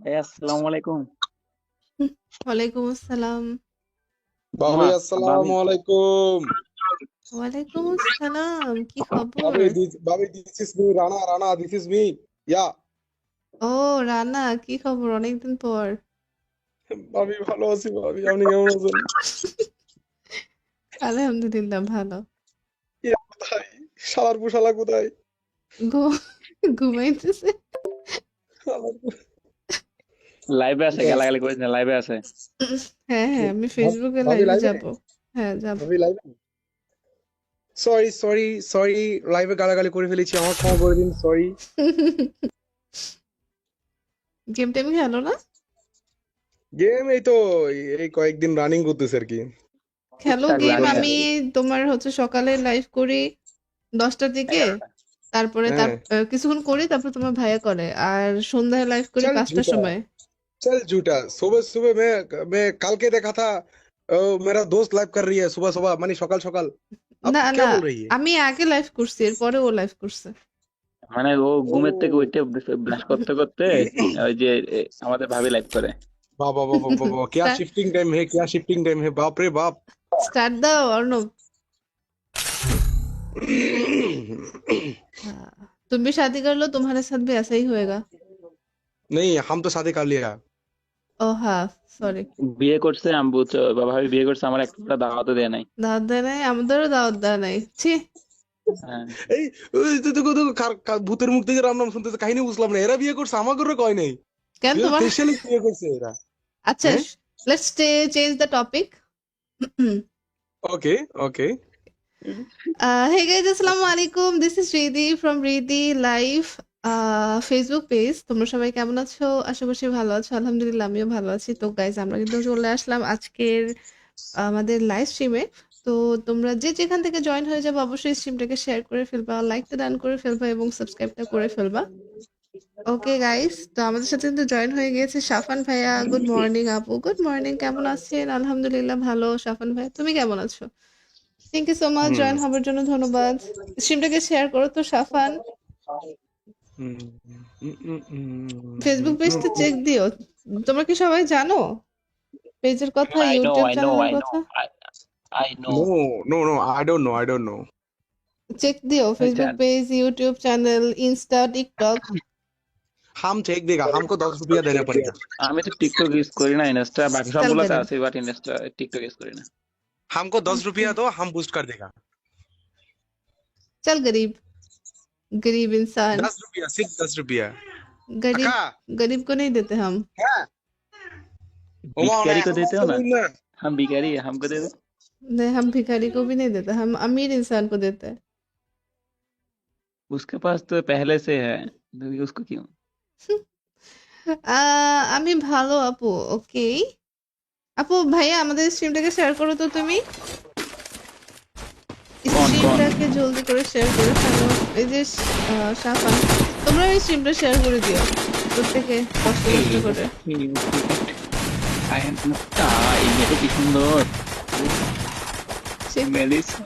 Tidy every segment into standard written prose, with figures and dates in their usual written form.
আসসালামু আলাইকুম। ওয়ালাইকুম আসসালাম। ওমা ভাবি ভাবি, আসসালামু আলাইকুম। ওয়ালাইকুম আসসালাম। কি খবর? ভাবি this is me Rana this is me. ইয়া ও রানা, কি খবর? অনেকদিন পর। ভাবি ভালো আছি ভাবি, আপনি কেমন আছেন? আলহামদুলিল্লাহ ভালো। ইয়া কোথায়? শালার শালা কোথায়? ঘু- ঘুমাইতেছে। শালার লাইভে আছে, কোথায়? গালাগালি করিস না, লাইভে আছে। হ্যাঁ হ্যাঁ, আমি ফেসবুকে ভাবি লাইভে লাইভে? যাব। হ্যাঁ যাব। ভাবি লাইভে? সরি লাইভে গালাগালি করে ফেলেছি, আমার ক্ষমা করে দিন, সরি। গেম টেম খেলো না? গেম এই তো এই কয়েকদিন রানিং করতেছে আর কি। খেলো টুকটাক গেম। লাগে আর আমি কি। তোমার সকালে লাইভ করি 10টার দিকে। 11টা। তারপরে হ্যাঁ, কিছুক্ষণ করি, তারপর তোমার ভাইয়া করে। আর সন্ধ্যায় লাইভ করি চল 5টার झूठा সময়। चल झूठा। सुबह सुबह मैं कल के देखा था। मेरा दोस्त लाइव कर रही है सुबह सुबह, मानी सकाल सकाल। अब না क्या না, बोल रही है? আমি আগে লাইভ করছি, এরপরে ও লাইভ করছে। মানে ও ঘুমের থেকে ओ উঠে ব্রাশ করতে করতে ওই যে আমাদের ভাবি লাইভ করে। वाह वाह वाह वाह वाह वाह, क्या স্টার্ট शिफ्टिंग टाइम है, क्या शिफ्टिंग टाइम है, बाप रे बाप। स्टार्ट दाও अर्णव। हाँ, तुम भी शादी कर लो, तुम्हारे साथ भी ऐसा ही होएगा। नहीं, हम तो शादी कर लिया। ও হ্যাঁ, সরি। বিয়ে করছে, আমি বুঝছো, ভাবি বিয়ে করছে, আমার একটা দাওয়াতও দেয় নাই। দাওয়াত দেয় নাই? আমাদেরও দাওয়াত দেয় নাই। ছি। হ্যাঁ। এই ওই তো দেখো দেখো ভূতের মুখ থেকে রাম নাম শুনতেছে, কাহিনী বুঝলাম না, এরা বিয়ে করছে আমাকে কয় নাই। কেন এরা তোমার? স্পেশালি বিয়ে করছে এরা। আচ্ছা, হ্যাঁ, let's change the topic. Okay okay. Hey guys, আসসালামু আলাইকুম। This is Riddhi from Riddhi Live Facebook page. তোমরা সবাই কেমন আছো? আশা করছি ভালো আছো। আলহামদুলিল্লাহ আমিও ভালো আছি। তো গাইজ, আমরা কিন্তু চলে আসলাম আজকের আমাদের লাইভ স্ট্রিমে। তো তোমরা যে যেখান থেকে জয়েন হয়ে যাবে, অবশ্যই স্ট্রিমটাকে শেয়ার করে ফেলবা, লাইকটা ডান করে ফেলবা এবং সাবস্ক্রাইবটা করে ফেলবা। ওকে গাইস, তো আমাদের সাথে কিন্তু জয়েন হয়ে গিয়েছে সাফান ভাইয়া। গুড মর্নিং আপু। গুড মর্নিং, কেমন আছেন? আলহামদুলিল্লাহ ভালো। সাফান ভাইয়া, তুমি কেমন আছো? Thank you so much hmm join হবার জন্য, ধন্যবাদ। স্ট্রিমটাকে শেয়ার করো তো সাফান। হুম হুম হুম ফেসবুক পেজটা চেক দিও। তোমরা কি সবাই জানো পেজের কথা, I know YouTube I know চ্যানেলের আই নো কথা? I know. No no no, I don't know। Check দিও ফেসবুক জান, page, YouTube channel, Insta, TikTok. हम चेक देगा, हमको 10 रुपया देना पड़ेगा। আমি তো টিকটক ইউজ করি না, ইনস্টা বাকি চাল সবগুলোতে গরিব, আছে, বাট ইনস্টা টিকটক ইউজ করি না। हमको दस ওকে, रुपया दो, हम बूस्ट कर देगा। চাল গরিব, गरीब इंसान। 10 रुपया, सिर्फ 10 रुपया। गरीब, काका गरीब को नहीं देते हम। है ओमा भिखारी को देते हो ना, ना। हम भिखारी है, हमको दे दो। नहीं, हम भिखारी को भी नहीं देते, हम अमीर इंसान को देते हैं। उसके पास तो पहले से है, तो उसको क्यों? আমি ভালো আপু। ওকে আপু, ভাইয়া আমাদের স্ট্রিমটাকে শেয়ার করো তো তুমি। कौन कौन? স্ট্রিমটাকে জলদি করে শেয়ার করে ফেলো। এই যে সাফান, তোমরা এই স্ট্রিমটা শেয়ার করে দিও প্রত্যেকে, কষ্ট এই কষ্ট করে। আই এম এই মেয়েটা কি সুন্দর, ছি, মেলিসা।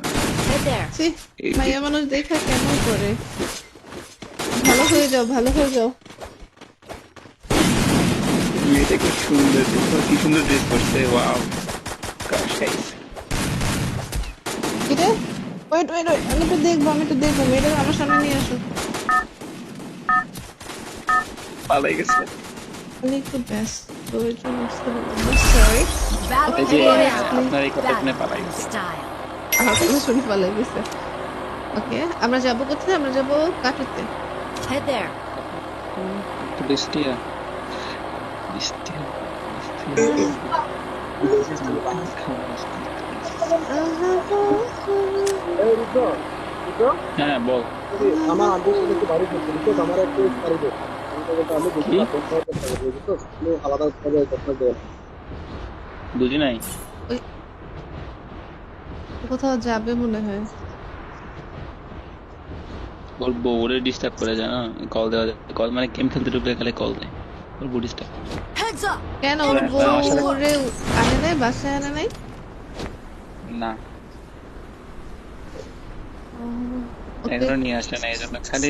ছি, এই যে মাইয়া মানুষ দেখা কেমন করে। ভালো হয়ে যাও, ভালো হয়ে যাও। মেয়েটা কি সুন্দর, দেখো কি সুন্দর ড্রেস করছে, ওয়াও। কাশ গাইস, কি রে? ওয়েট ওয়েট ওয়েট, আমি একটু দেখবো, আমি একটু দেখবো। মেয়েটা আমার সামনে নিয়ে আসো। পালাই গেছে। আমি একটু ব্যস্ত, ওই জন্য বুঝতে পারলাম না, সরি। এই ওকে, যে ইয়েস প্লিজ। আপনার এই কথা শুনে পালাই গেছে। আমার কথা শুনে পালাই গেছে। ওকে, আমরা যাবো কোথায়? আমরা যাবো কাটুতে। তো বৃষ্টিয়া, বৃষ্টিয়া, বৃষ্টিয়া। এই রুদ্র, রুদ্র, হ্যাঁ বল। যদি আমার আন্টির সাথে একটু বাড়ি করতে দিতো, আমার একটু বাড়ি দে। আমাকে বলতে আমি দেখি কি না, তোর সাথে কথা বলবো, বুঝছো? তুমি আলাদা ভাবে কথা বলো। বুঝি নাই। ওই কোথাও যাবে মনে হয়। ওর বউরে ডিস্টার্ব করে, জানো, কল দেওয়া যায়, কল মানে গেম খেলতে ঢুকলে খালি কল দেয়, ওর বউ ডিস্টার্ব। কেন ওর আমার সাথে বউরে আনে নাই, বাসায় আনে নাই? না, ওকে, এখনো নিয়ে আসে না, এই জন্য খালি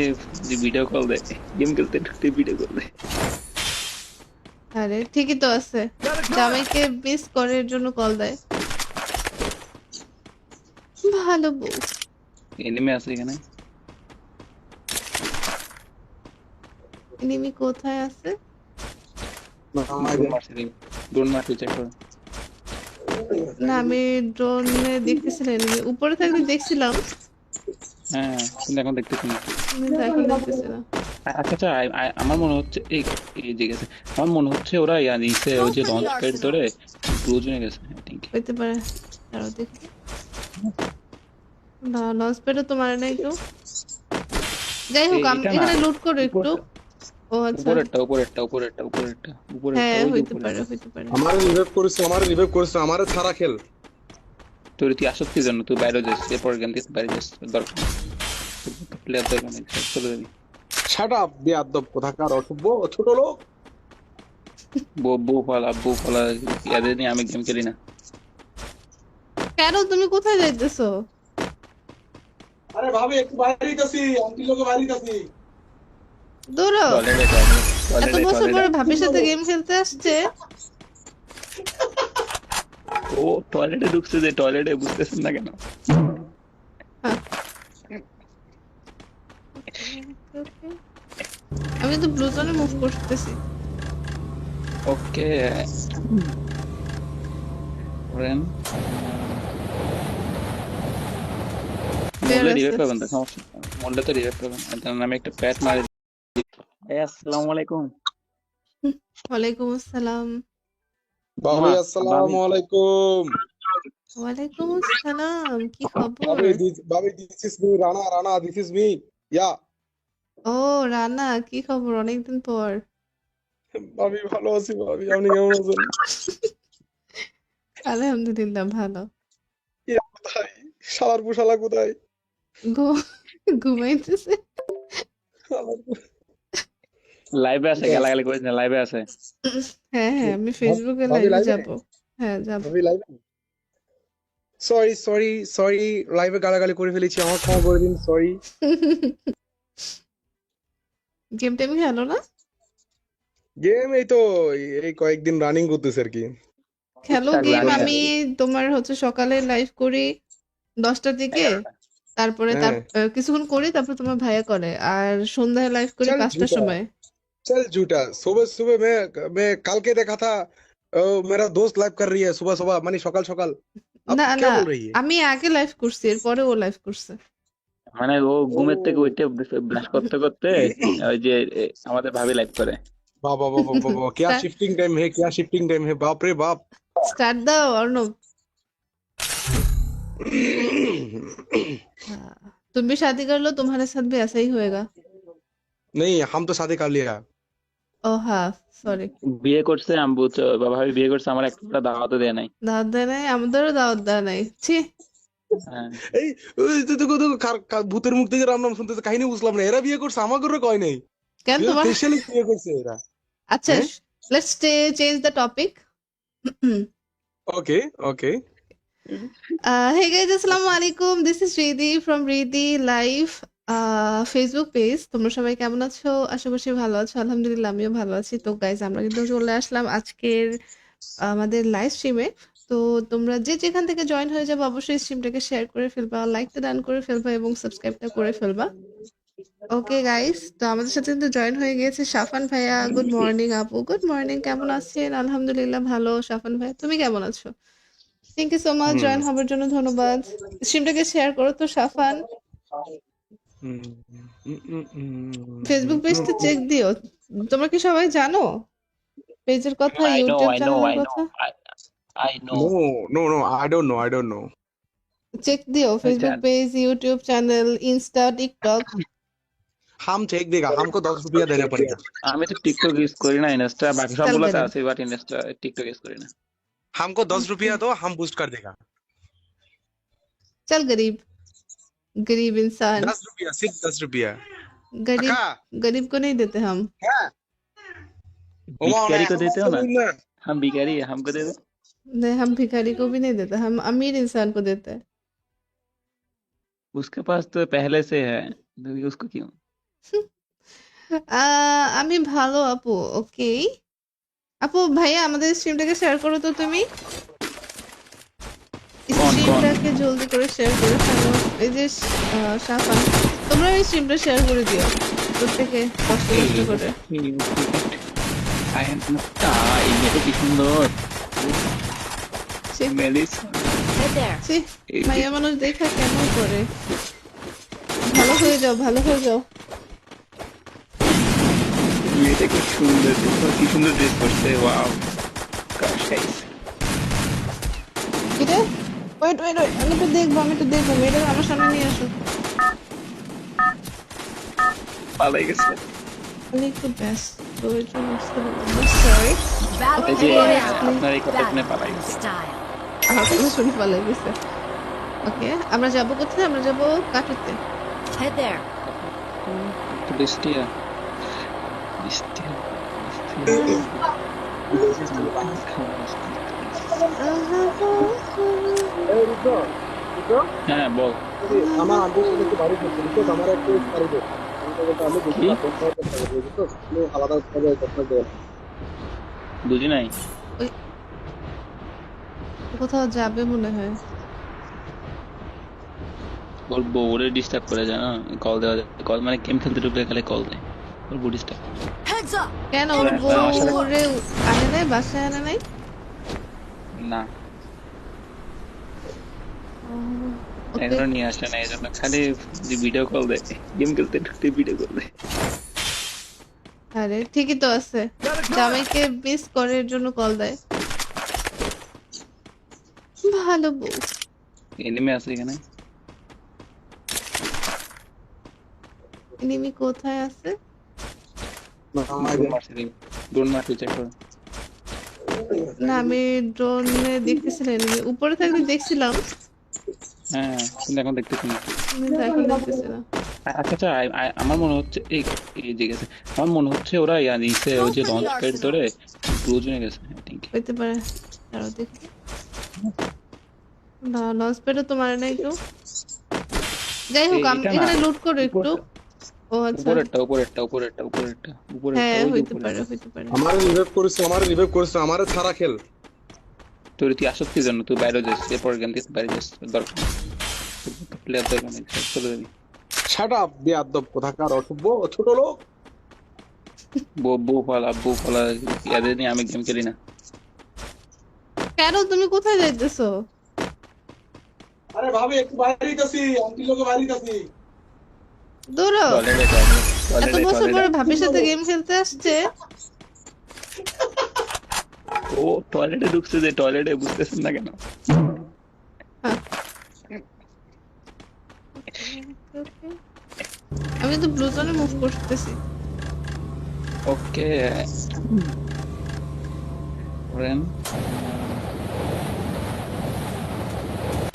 ভিডিও কল দেয়, গেম খেলতে ঢুকতে ভিডিও কল দেয়। আরে ঠিকই তো আছে, জামাইকে মিস করে এর জন্য কল দেয়। ভালো বউ। এনিমে আছে এখানে। এনিমি কোথায় আছে? ড্রোন মারছে দেখি। ড্রোন মারছে চেক করো। না, আমি ড্রোনে দেখতেছি না এনিমি, উপরে থাকলে দেখছিলাম হ্যাঁ, কিন্তু এখন দেখতেছি না। কিন্তু এখন দেখতেছি না। আচ্ছা আচ্ছা, আমার মনে হচ্ছে এই এই যে গেছে। আমার মনে হচ্ছে ওরা ইয়া নিচে ওই যে Open the launch pad arsenal. ধরে ব্লু জোনে গেছে আই থিঙ্ক। হইতে পারে, দাঁড়াও দেখি। না, লঞ্চ প্যাডও তো মারে নাই কেউ। যাই হোক, এটা না, এখানে লুট করো একটু। উপরটা ও আচ্ছা, উপরেরটা উপরেরটা উপরেরটা উপরেরটা উপরেরটা হ্যাঁ ওই যে হইতে পারে, উপরেরটা। হইতে পারে। আমারে রিভাইভ করেছে আমারে ছাড়া খেল। তুই আসক্তি কি জন্য তুই বাইরে যাস, এরপর গেম থেকে বাইরে যাস, দরকার প্লেয়ার দরকার নেই, চলে যাবি। শাট আপ বেয়াদব কোথাকার অসভ্য ছোট লোক। বউ ফালা ইয়াদের নিয়ে আমি গেম খেলি না। কেন, তুমি কোথায় যাইতেছো? আরে ভাবি একটু বাইরে দিতেছি, আন্টি লোকে বাইরে দিতেছি। দৌড়ো। টয়লেটে এত বছর পরে ভাবির সাথে গেম খেলতে আসছে। ও টয়লেটে ঢুকছে, যে টয়লেটে বুঝতেছেন না কেন? আমি তো ব্লু জোনে মুভ করতেছি। ওকে করেন, বের মরলে আছে। রিভাইভ পাবেন তো, সমস্যা নেই। মরলে তো রিভাইভ পাবেন, আর তার নামে একটা প্যাট মারি। আসসালামু আলাইকুম। ওয়ালাইকুম আসসালাম। ভাবি আসসালামু আলাইকুম। ওয়ালাইকুম আসসালাম, কি খবর? ভাবি this is me Rana, Rana this is me. Yeah ও রানা, কি খবর, অনেকদিন পর। ভাবি ভালো আছি ভাবি, আপনি কেমন আছেন? আলহামদুলিল্লাহ ভালো। ইয়া কোথায়, শালার পুশালা কোথায়? ঘুমাইতেছে। শালার পু- লাইভে আছে, গালাগালি করিস না, লাইভে আছে। হ্যাঁ হ্যাঁ, আমি ফেসবুকে ভাবি লাইভে লাইভে, যাব। হ্যাঁ যাব। ভাবি লাইভে। সরি সরি সরি, লাইভে গালাগালি করে ফেলেছি, আমার ক্ষমা করে দিন, সরি। গেম টেম খেলো না? গেম এই তো এই কয়েকদিন রানিং করতেছে আর কি। খেলো টুকটাক গেম। লাগে। আমি তোমার হচ্ছে সকালে লাইভ করি 10টার দিকে, তারপরে হ্যাঁ কিছুক্ষণ করি, তারপর তোমার ভাইয়া করে, আর সন্ধ্যায় লাইভ করি चल 5টার झूठा, সময়। चल झूठा। सुबह सुबह मैं कल के देखा था, मेरा दोस्त लाइव कर रही है सुबह सुबह, मानी सकाल सकाल। अब না क्या না, बोल रही है? আমি আগে লাইভ করছি, এরপরে ও লাইভ করছে। মানে ও ঘুমের থেকে উঠে ব্রাশ করতে করতে ওই যে আমাদের ভাবি লাইভ করে। वाह वाह वाह वाह वाह वाह, क्या शिफ्टिंग टाइम है, क्या शिफ्टिंग टाइम है, बाप रे बाप। স্টার্ট দাও অর্ণব। हाँ, तुम भी शादी कर लो, तुम्हारे साथ भी ऐसा ही होएगा। नहीं हम तो शादी कर लिया। ও হ্যাঁ, সরি। বিয়ে করছে, আমি বুঝছো, ভাবি বিয়ে করছে, আমার একটা দাওয়াতও দেয় নাই। দাওয়াত দেয় নাই, আমাদেরও দাওয়াত দেয় নাই, ছি। হ্যাঁ। এই দেখো দেখো ভূতের মুখ থেকে রাম নাম শুনতেছে, কাহিনী বুঝলাম না, এরা বিয়ে করছে আমাকে কয় নাই। কেন তোমার? স্পেশালি বিয়ে করছে এরা। আচ্ছা, হ্যাঁ? Let's change the topic. Okay okay. Hey guys, আসসালামু আলাইকুম, this is Ridi from Ridi live Facebook page. তোমরা সবাই কেমন আছো? আশা করছি ভালো আছো, আলহামদুলিল্লাহ আমিও ভালো আছি। তো গাইজ, আমরা কিন্তু চলে আসলাম আজকের আমাদের লাইভ স্ট্রিমে। তো তোমরা যে যেখান থেকে জয়েন হয়ে যাবে, অবশ্যই স্ট্রিমটাকে শেয়ার করে ফেলবা, লাইকটা ডান করে ফেলবা এবং সাবস্ক্রাইবটা করে ফেলবা। ওকে গাইস, তো আমাদের সাথে কিন্তু জয়েন হয়ে গিয়েছে সাফান ভাইয়া। গুড মর্নিং আপু, গুড মর্নিং, কেমন আছেন? আলহামদুলিল্লাহ ভালো। সাফান ভাইয়া, তুমি কেমন আছো? Thank you so much join হবার জন্য, ধন্যবাদ। স্ট্রিমটাকে শেয়ার করো তো সাফান। ফেসবুক পেজটা চেক দিও। তোমরা কি সবাই জানো পেজের কথা, I know, YouTube I know, চ্যানেলের I know, কথা? I know. No, I don't know, I don't know. Check দিও ফেসবুক জান- page, YouTube channel, Insta, TikTok. हम चेक देगा, हमको 10 रुपया देना पड़ेगा। আমি তো টিকটক ইউজ করি না, ইনস্টা বাকি চল সবগুলোতে বেরো। আছে, বাট ইনস্টা টিকটক ইউজ করি না। हमको 10 रुपया दो, हम बूस्ट कर देगा। चल गरीब, गरीब इंसान। 10 रुपया, सिर्फ 10 रुपया। गरीब, काका गरीब को नहीं देते हम। है ओमा भिखारी को देते हो ना, ना। हम भिखारी है, हमको दे दो। नहीं, हम भिखारी को भी नहीं देते, हम अमीर इंसान को देते हैं। उसके पास तो पहले से है, तो उसको क्यों? আমি ভালো আপু, ওকে। আপু ভাইয়া আমাদের স্ট্রিমটাকে শেয়ার করো তো তুমি কোন স্ট্রিমটাকে জলদি করে শেয়ার করে ফেলো এই যে সাফান তোমরা এই স্ট্রিমটা শেয়ার করে দিও প্রত্যেকে কষ্ট কষ্ট করে এই মেয়েটা কি সুন্দর ছি, মেলিস Head there. ছি, মাইয়া মানুষ দেখা কেমন করে ভালো হয়ে যাও ভালো হয়ে যাও মেয়েটা কি সুন্দর কি সুন্দর ড্রেস করছে ওয়াও কিরে ওয়েট ওয়েট ওয়েট আমি একটু দেখবো মেয়েটা আমার সামনে নিয়ে আসো পালাই গেছে আমি একটু ব্যস্ত ওই জন্য সরি Battle এই যে Royale. আপনার এই কথা শুনে পালাই গেছে Style. আমার কথা শুনে পালাই গেছে ওকে আমরা যাবো কোথায় আমরা যাবো কাটুতে Head there. Bestia. হ্যাঁ বল আমার আন্টির সাথে একটু বাড়ি করছে বুঝছো আমার একটু বাড়ি করছে আমি দেখি কি? বুঝছো তুমি আলাদা ভাবে কথা বল বুঝি নাই কোথাও যাবে মনে হয় ওর বউরে ডিস্টার্ব করে জানো কল দেওয়া যায় কল মানে গেম খেলতে ঢুকলে খালি কল দেয় ওর বউ ডিস্টার্ব Heads up. কেন ওর আমার সাথে- বউরে আনে নাই বাসায় আনে নাই না ওকে এগুলো নিয়ে আসে না এই জন্য খালি ভিডিও কল দেয় গেম খেলতে ঢুকতে ভিডিও কল দেয় আরে ঠিকই তো আছে জামাইকে মিস করে এর জন্য কল দেয় ভালো বউ এনিমে আছে এখানে এনিমি কোথায় আছে ডোন্ট মার্ক চেক করো না আমি ড্রোনে দেখতেছিলাম এনিমি উপরে থাকতে দেখছিলাম হ্যাঁ কিন্তু এখন দেখতেছি না কিন্তু এখন দেখতেছি না আচ্ছা আচ্ছা আমার মনে হচ্ছে এই এই যে গেছে আমার মনে হচ্ছে ওরা ইয়া নিচে ওই যে লঞ্চ প্যাড ধরে ক্লোজনে গেছে আই থিংক হইতে পারে দাঁড়াও দেখি না লঞ্চ প্যাডও তো মারে নাই কেউ যাই হোক আমি এটা না। এখানে লুট করো একটু ও আচ্ছা উপরেরটা হ্যাঁ ওই যে হইতে উপরে। পারে হইতে পারে আমারে রিভাইভ করেছে আমারে ছাড়া খেল তোর তুই আসত কি জন্য তুই বাইরে যাস এরপর গেম থেকে বাইরে যাস দরকার প্লেয়ার দরকার নেই চলে যাবি শাট আপ বেয়াদব কোথাকার অসভ্য ছোট লোক বউ ফালা ইয়াদের নিয়ে আমি গেম খেলি না কেন তুমি কোথায় যাইতেছো আরে ভাবি একটু বাইরে দিতেছি আন্টি লোকে বাইরে দিতেছি দৌড়ো এত বছর পরে টয়লেটে ভাবির সাথে গেম খেলতে আসছে ও টয়লেটে ঢুকছে যে টয়লেটে বুঝতেছেন না কেন আমি তো ব্লু জোনে মুভ করতেছি ওকে করেন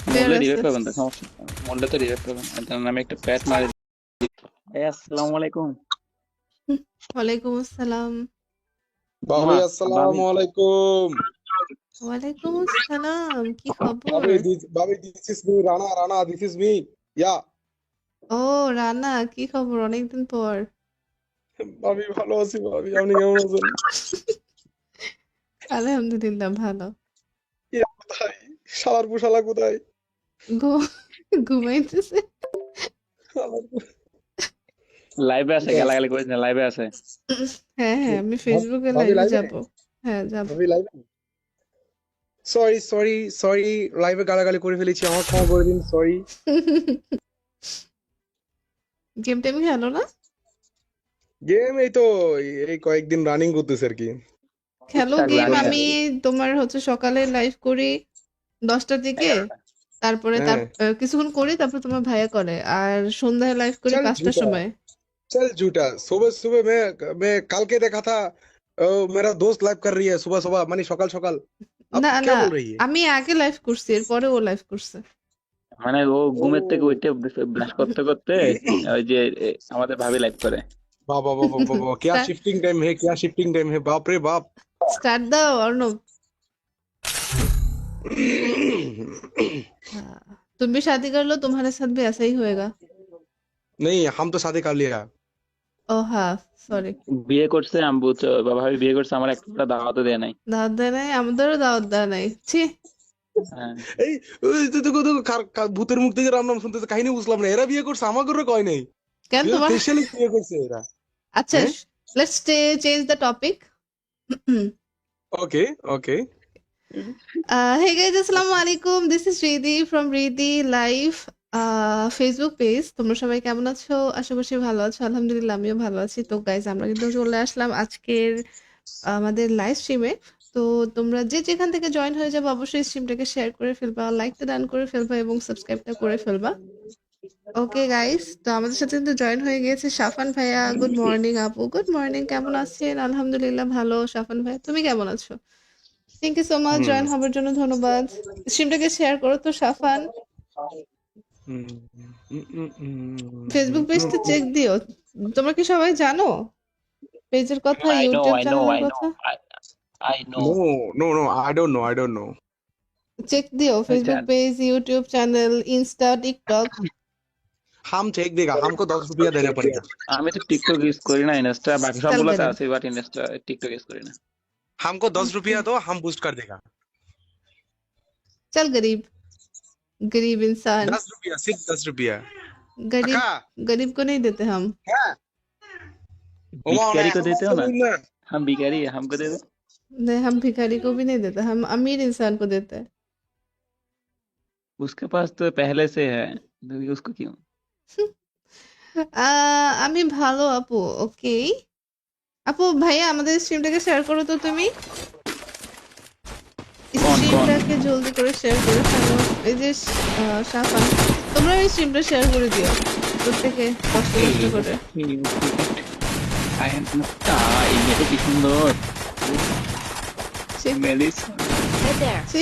বের মোল্লা আছে। রিভাইভ পাবেন তো সমস্যা মোল্লা তো রিভাইভ পাবেন আর তার নামে একটা প্যাট মারে আসসালামু আলাইকুম ওয়ালাইকুম আসসালাম ভাবি আসসালামু আলাইকুম ওয়ালাইকুম আসসালাম কি খবর ভাবি this is me Rana this is me yeah ও রানা কি খবর অনেকদিন পর ভাবি ভালো আছি ভাবি আপনি কেমন আছেন আলহামদুলিল্লাহ ভালো ইয়া কোথায় শালার পুশালা কোথায় ঘুমাইতেছে শালার পু- লাইভে আছে গালাগালি করিস না লাইভে আছে হ্যাঁ হ্যাঁ আমি ফেসবুকে ভাবি লাইভে live এ? যাব হ্যাঁ যাব ভাবি লাইভে সরি লাইভে গালাগালি করে ফেলেছি আমার ক্ষমা করে দিন সরি গেম টেম খেলো না গেম এই তো এই কয়েকদিন রানিং করতেছে আর কি খেলো টুকটাক গেম লাগে। আমি তোমার হচ্ছে সকালে লাইভ করি 10টার দিকে তারপরে হ্যাঁ। কিছুক্ষণ করি তারপর তোমার ভাইয়া করে আর সন্ধ্যায় লাইভ করি চল 5টার झूठा। সময় चल झूठा सुबह सुबह मैं कल के देखा था मेरा दोस्त लाइव कर रही है सुबह सुबह मानी सकाल सकाल अब না क्या না बोल रही है আমি আগে লাইভ করছি এরপরে ও লাইভ করছে মানে ও ঘুমের থেকে উঠে ব্রাশ করতে করতে ওই যে আমাদের ভাবি লাইভ করে वाह वाह वाह वाह वाह क्या शिफ्टिंग टाइम है बाप रे बाप স্টার্ট দাও অর্ণব हाँ, तुम भी शादी कर लो तुम्हारे साथ भी ऐसा ही होएगा नहीं हम तो शादी कर लिया ও হ্যাঁ, সরি। বিয়ে করছে আমি বুঝছো বাবা ভাবি বিয়ে করছে আমার একটা দাওয়াতও দেয় নাই। দাওয়াত দেয় নাই, আমাদেরও দাওয়াত দেয় নাই। ছি। হ্যাঁ এই ওই তো দেখো দেখো ভূতের মুখ থেকে রাম নাম শুনতেছে, কাহিনী বুঝলাম না, এরা বিয়ে করছে আমাকে কয় নাই, কেন এরা তোমার? স্পেশালি বিয়ে করছে এরা। আচ্ছা, হ্যাঁ, let's change the topic. Okay okay. Hey guys, আসসালামু আলাইকুম। This is Riddhi from Riddhi Live Facebook page. তোমরা সবাই কেমন আছো? আশা করছি ভালো আছো। আলহামদুলিল্লাহ আমিও ভালো আছি। তো গাইজ আমরা কিন্তু চলে আসলাম আজকের আমাদের লাইভ স্ট্রিমে। তো তোমরা যে যেখান থেকে জয়েন হয়ে যাবে অবশ্যই স্ট্রিমটাকে শেয়ার করে ফেলবা, লাইকটা ডান করে ফেলবা এবং সাবস্ক্রাইবটা করে ফেলবা। ওকে গাইস, তো আমাদের সাথে কিন্তু জয়েন হয়ে গিয়েছে সাফান ভাইয়া। গুড মর্নিং আপু। গুড মর্নিং, কেমন আছেন? আলহামদুলিল্লাহ ভালো। সাফান ভাইয়া তুমি কেমন আছো? Thank you so much hmm join হবার জন্য, ধন্যবাদ। স্ট্রিমটাকে শেয়ার করো তো সাফান। হুম হুম হুম হুম ফেসবুক হুম পেজটা চেক দিও। তোমরা কি সবাই জানো পেজের কথা, I know YouTube I know চ্যানেলের আই নো কথা? I know. No no no, I don't know. Check দিও ফেসবুক জান page, YouTube channel, Insta, TikTok. हम चेक देगा, हमको 10 रुपया देना पड़ेगा। আমি তো টিকটক ইউজ করি না, ইনস্টা বাকি চল সবগুলোতে গরিব, আছে বাট ইনস্টা টিকটক ইউজ করি না। हमको 10 रुपया दो, हम बूस्ट कर देगा। চল গরিব, गरीब इंसान। 10 रुपया, सिर्फ 10 रुपया। गरीब काका गरीब को नहीं देते हम। है ओमा भिखारी को देते हो ना, ना। हम भिखारी है हमको दे दो। नहीं, हम भिखारी को भी नहीं देते, हम अमीर इंसान को देते हैं। उसके पास तो पहले से है तो उसको क्यों। আমি ভালো আপু। ওকে আপু, ভাইয়া আমাদের স্ট্রিমটাকে শেয়ার করো তো তুমি। कौन कौन স্ট্রিমটাকে জলদি করে শেয়ার করে ফেলো। এই যে সাফান, তোমরা এই স্ট্রিমটা শেয়ার করে দিও প্রত্যেকে কষ্ট কষ্ট করে। आई एम ये तो কি সুন্দর ছি, মেলিস Head there. ছি,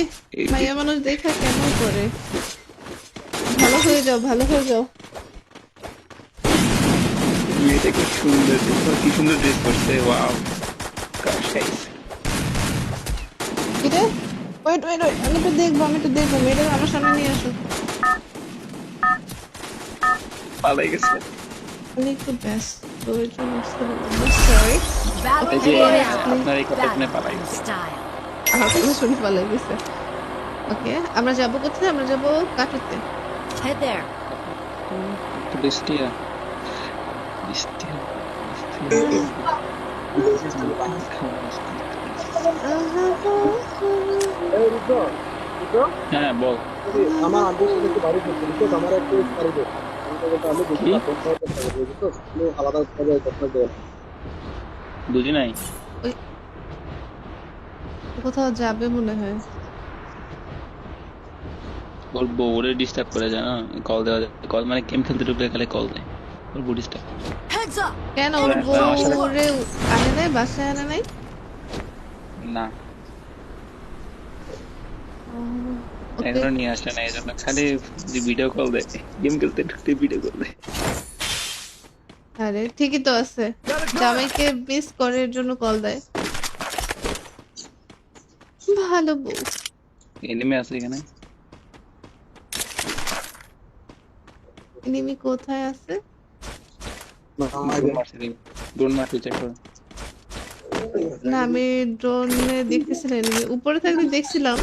মাইয়া মানুষ দেখা কেমন করে। ভালো হয়ে যাও, ভালো হয়ে যাও। মেয়েটা কি সুন্দর দেখো কি সুন্দর ড্রেস করছে ওয়াও কাশ গাইস কিরে, ওয়েট ওয়েট ওয়েট, আমি একটু দেখবো, আমি একটু দেখবো। মেয়েটা আমার সামনে নিয়ে আসো। পালাই গেছে। আমি একটু ব্যস্ত, ওই জন্য সরি। Battle এই যে Royale. আপনার এই কথা শুনে পালাই Battle গেছে। style. আমার কথা শুনে পালাই গেছে। ওকে, আমরা যাবো কোথায়? আমরা যাবো কাটুতে। Head there. তো বৃষ্টিয়া বৃষ্টিয়া হ্যাঁ বল আমার আন্টির সাথে একটু বাড়ি করতে দিচ্ছ, আমার একটু বাড়ি করতে আমি দেখি কি না, তোমরা বুঝছো, তুমি আলাদা ভাবে কথা বলো। বুঝি নাই। ওই কোথাও যাবে মনে হয়। ওর বউরে ডিস্টার্ব করে জানো, কল দেওয়া যায়, কল মানে গেম খেলতে ঢুকলে খালি কল দেয়, ওর বউ ডিস্টার্ব। Heads up. কেন ওর আমার সাথে বউরে আনে নাই, বাসায় আনে নাই? না ওকে, এখনো নিয়ে আসে না, এই জন্য খালি ভিডিও কল দেয়, গেম খেলতে ঢুকতে ভিডিও কল দেয়। আরে ঠিকই তো আছে, জামাইকে মিস করে এর জন্য কল দেয়। ভালো বউ। এনিমে আছে এখানে, এনিমি কোথায় আছে? ড্রোন মারতে চেক করো। না, আমি ড্রোনে দেখতেছি না এনিমি। উপরে থাকলে দেখছিলাম,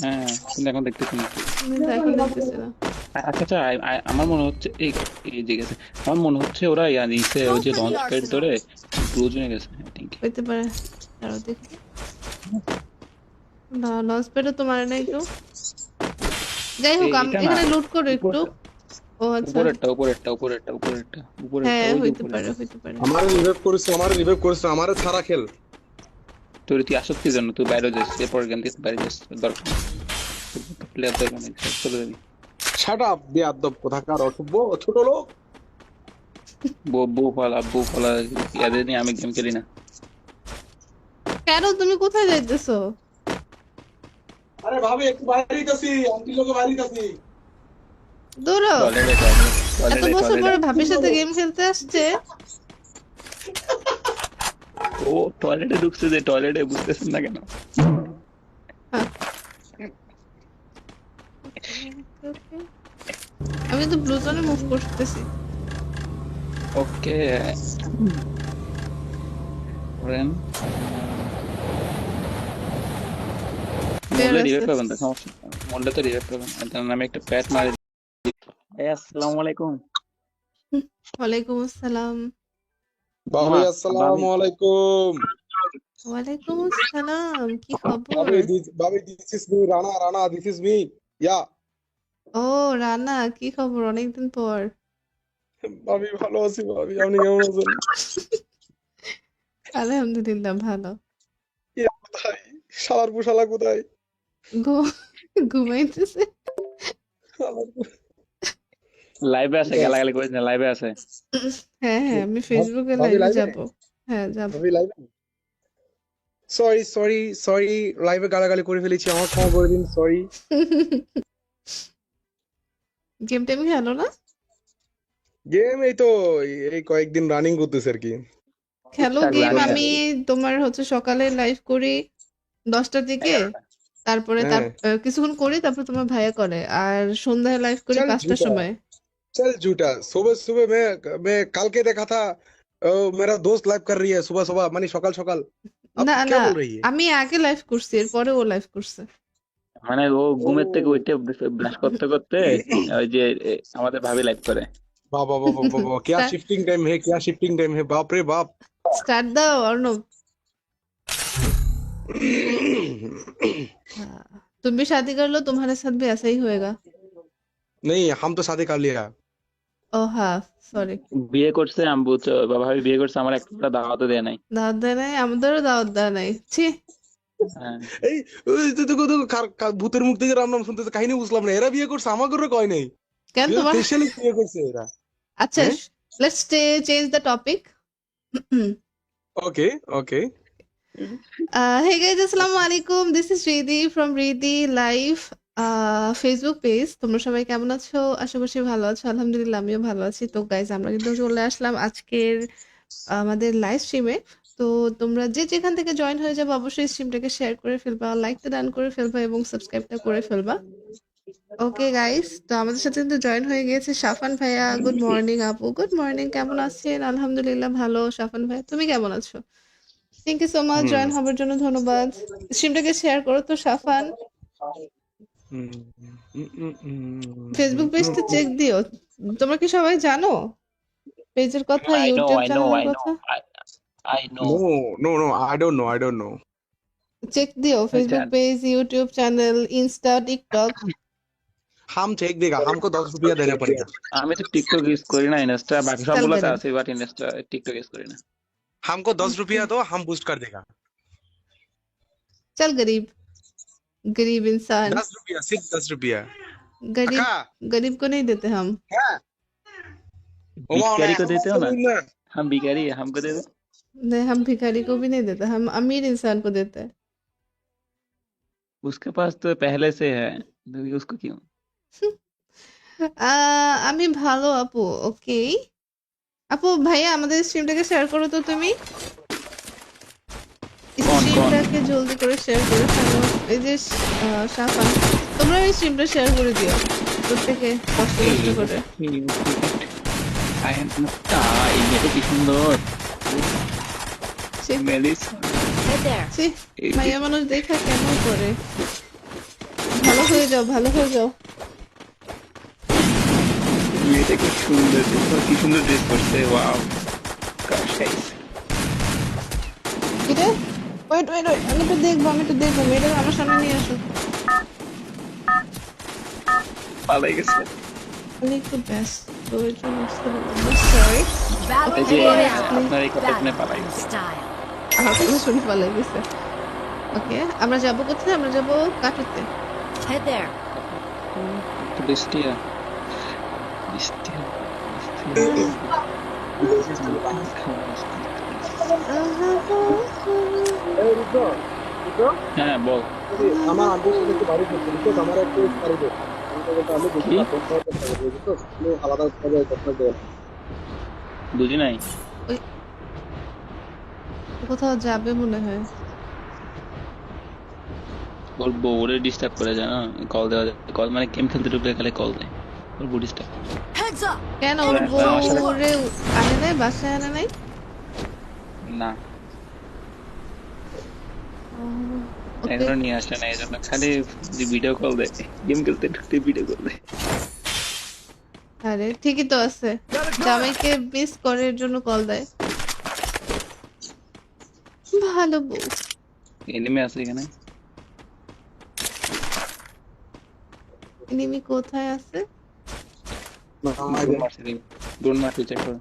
হ্যাঁ কিন্তু এখন দেখতেছি না। কিন্তু এখন দেখতেছি না। আচ্ছা আচ্ছা আমার মনে হচ্ছে এই এই যে গেছে, আমার মনে হচ্ছে ওরা নিচে ওই যে Go for the launch pad arsenal. ধরে ক্লোজনে গেছে আই থিংক। হইতে পারে, দাঁড়াও দেখি। না, লঞ্চ প্যাডও তো মারে নাই কেউ। যাই হোক, এটা না, এখানে লুট করো একটু। ও আচ্ছা, উপরেরটা উপরেরটা উপরেরটা উপরেরটা উপরেরটা হ্যাঁ ওই যে হইতে উপরে। পারে, হইতে পারে। আমারে রিভাইভ করেছে, আমারে ছাড়া খেল। তোর তুই আসত কি জন্য, তুই বাইরে যাস, এরপর গেম থেকে বাইরে যাস, দরকার প্লেয়ার দরকার নেই, চলে যাবি। শাট আপ বেয়াদব কোথাকার অসভ্য ছোট লোক। বউ ফালা ইয়াদের নিয়ে আমি গেম খেলি না। কেন তুমি কোথায় যাইতেছো? আরে ভাবি একটু বাইরে যাচ্ছি, আন্টি লোকে বাইরে যাচ্ছি। দৌড়ো। টয়লেটে এত বছর পরে ভাবির সাথে গেম খেলতে আসছে। ও টয়লেটে ঢুকছে, যে টয়লেটে বুঝতেছেন না কেন? আমি তো ব্লু জোনে মুভ করতেছি। ওকে করেন, বের মরলে আছে। রিভাইভ পাবেন তো, সমস্যা নেই। মরলে তো রিভাইভ পাবেন, আর তার নামে একটা প্যাট মারি। আসসালামু আলাইকুম। ওয়ালাইকুম আসসালাম। ভাবি মা, ভাবি, আসসালামু আলাইকুম। ওয়ালাইকুম আসসালাম, কি খবর? ভাবি this is me Rana, Rana this is me. Yeah ও রানা, কি খবর অনেকদিন পর? ভাবি ভালো আছি ভাবি, আপনি কেমন আছেন? আলহামদুলিল্লাহ ভালো। ইয়া কোথায়? শালার পুশালা কোথায়? ঘু- ঘুমাইতেছে। শালার পু- লাইভে আছে, কোথায়? গালাগালি করিস না, লাইভে আছে। হ্যাঁ হ্যাঁ, আমি ফেসবুকে ভাবি লাইভে লাইভে? যাব। হ্যাঁ যাব। ভাবি লাইভে? সরি সরি সরি, লাইভে গালাগালি করে ফেলেছি, আমার ক্ষমা করে দিন, সরি। গেম টেম খেলো না? গেম এই তো এই কয়েকদিন রানিং করতেছে আর কি। খেলো টুকটাক গেম। লাগে আর আমি কি। তোমার হচ্ছে সকালে লাইভ করি 10টার দিকে, 11টা। তারপরে হ্যাঁ, কিছুক্ষণ করি, তারপর তোমার ভাইয়া করে, আর সন্ধ্যায় লাইভ করি चल 5টার झूठा, সময়। चल झूठा। सुबह सुबह मैं कल के देखा था, मेरा दोस्त लाइव कर रही है सुबह सुबह, मानी सकाल सकाल। अब না क्या না, बोल रही है? আমি আগে লাইভ করছি, এরপরে ও লাইভ করছে। মানে ও ओ ঘুমের থেকে উঠে ব্রাশ করতে করতে ওই যে আমাদের ভাবি লাইভ করে। वाह वाह वाह वाह वाह वाह, क्या স্টার্ট शिफ्टिंग टाइम है, क्या शिफ्टिंग टाइम है, बाप रे बाप। স্টার্ট দাও অর্ণব। हाँ, तुम भी शादी कर लो, तुम्हारे साथ भी ऐसा ही होएगा। नहीं, हम तो शादी कर लिया। ও হ্যাঁ, সরি। বিয়ে করছে, আমি বুঝছো, ভাবি বিয়ে করছে, আমার একটা দাওয়াতও দেয় নাই। দাওয়াত দেয় নাই, আমাদেরও দাওয়াত দেয় নাই। ছি। হ্যাঁ, এই দেখো দেখো, ভূতের মুখ থেকে রাম নাম শুনতেছে, কাহিনী বুঝলাম না, এরা বিয়ে করছে, আমাকে কয় নাই। কেন এরা তোমার? স্পেশালি বিয়ে করছে এরা। আচ্ছা, হ্যাঁ, let's change the topic. Okay okay. Hey guys, আসসালামু আলাইকুম। This is Ridi from Ridi live Facebook page. তোমরা সবাই কেমন আছো? আশা করছি ভালো আছো। আলহামদুলিল্লাহ আমিও ভালো আছি। তো গাইজ, আমরা কিন্তু চলে আসলাম আজকের আমাদের লাইভ স্ট্রিমে। তো তোমরা যে যেখান থেকে জয়েন হয়ে যাবে, অবশ্যই স্ট্রিমটাকে শেয়ার করে ফেলবা, লাইকটা ডান করে ফেলবা এবং সাবস্ক্রাইবটা করে ফেলবা। ওকে গাইস, তো আমাদের সাথে কিন্তু জয়েন হয়ে গিয়েছে সাফান ভাইয়া। গুড মর্নিং আপু, গুড মর্নিং, কেমন আছেন? আলহামদুলিল্লাহ ভালো। সাফান ভাইয়া, তুমি কেমন আছো? Thank you so much hmm join হবার জন্য, ধন্যবাদ। স্ট্রিমটাকে শেয়ার করো তো সাফান। হুম হুম হুম ফেসবুক হুম পেজটা চেক দিও। তোমরা কি সবাই জানো পেজের কথা, I know YouTube I know চ্যানেলের আই নো কথা? I know. No, no, no, I don't know, I don't know. Check দিও Facebook page, YouTube channel, Insta, TikTok. हम चेक देगा, हमको 10 रुपया देना पड़ेगा। আমি তো টিকটক ইউজ করি না, ইনস্টা বাকি চাল সবগুলোতে গরিব, আছে, বাট ইনস্টা টিকটক ইউজ করি না। हमको 10 रुपया दो, हम बूस्ट कर देगा। চাল গরিব, गरीब इंसान। 10 रुपया, सिर्फ 10 रुपया। गरीब काका, गरीब को नहीं देते हम। है? ओमा भिखारी को ओना, देते हो ना, सुन ना। हम भिखारी है, हमको दे दो। नहीं, हम भिखारी को भी नहीं देते, हम अमीर इंसान को देते हैं। उसके पास तो पहले से है, तो उसको क्यों? আমি ভালো আপু। ওকে আপু, ভাইয়া আমাদের স্ট্রিমটাকে শেয়ার করো তো তুমি। कौन স্ট্রিমটাকে জলদি করে শেয়ার করে ফেলো। এই যে সাফান, তোমরা এই স্ট্রিমটা শেয়ার করে দিও প্রত্যেকে কষ্ট কষ্ট করে। I am এই মেয়েটা কি সুন্দর, ছি, মেলিসা। Head there. ছি, মাইয়া মানুষ দেখা কেমন করে। ভালো হয়ে যাও, ভালো হয়ে যাও। মেয়েটা কি সুন্দর, দেখো কি সুন্দর ড্রেস করছে, ওয়াও। কিরে, ওয়েট ওয়েট ওয়েট, আমি একটু দেখবো, আমি একটু দেখবো। মেয়েটা আমার সামনে নিয়ে আসো। পালাই গেছে। আমি একটু ব্যস্ত, ওই জন্য বুঝতে পারলাম না, সরি। Battle এই যে Royale. আপনার এই কথা শুনে পালাই Battle গেছে। style. আমার কথা শুনে পালাই গেছে। ওকে, আমরা যাবো কোথায়? আমরা যাবো কাটুতে। Head there. তো বৃষ্টিয়া, বৃষ্টিয়া, এই রুদ্র, রুদ্র, হ্যাঁ বল। আমার আন্টির সাথে একটু বাড়ি করতে, বুঝছো? আমার একটু বাড়ি দে। আমাকে বলতে আমি দেখি কি? না, তোর সাথে কথা বলবো, বুঝছো? তুমি আলাদা ভাবে কথা বলো। বুঝি নাই। ওই কোথাও যাবে মনে হয়। ওর বউরে ডিস্টার্ব করে, জানো, কল দেওয়া যায়, কল মানে গেম খেলতে ঢুকলে খালি কল দেয়। ওর বুড়িসটা Heads up! কেন ওর Enemy বউ আমার সাথে ওরে আনে নাই, বাসায় আনে নাই? না, ওকে, এখনো নিয়ে আসে না, এই জন্য খালি ভিডিও কল দেয়, গেম খেলতে ঢুকতে ভিডিও কল দেয়। আরে ঠিকই তো আছে, জামাইকে মিস করে এর জন্য কল দেয়। ভালো বউ। এনিমে আছে এখানে, এনিমি কোথায় আছে? ড্রোন মারছে, ড্রোন মারছে, চেক করো।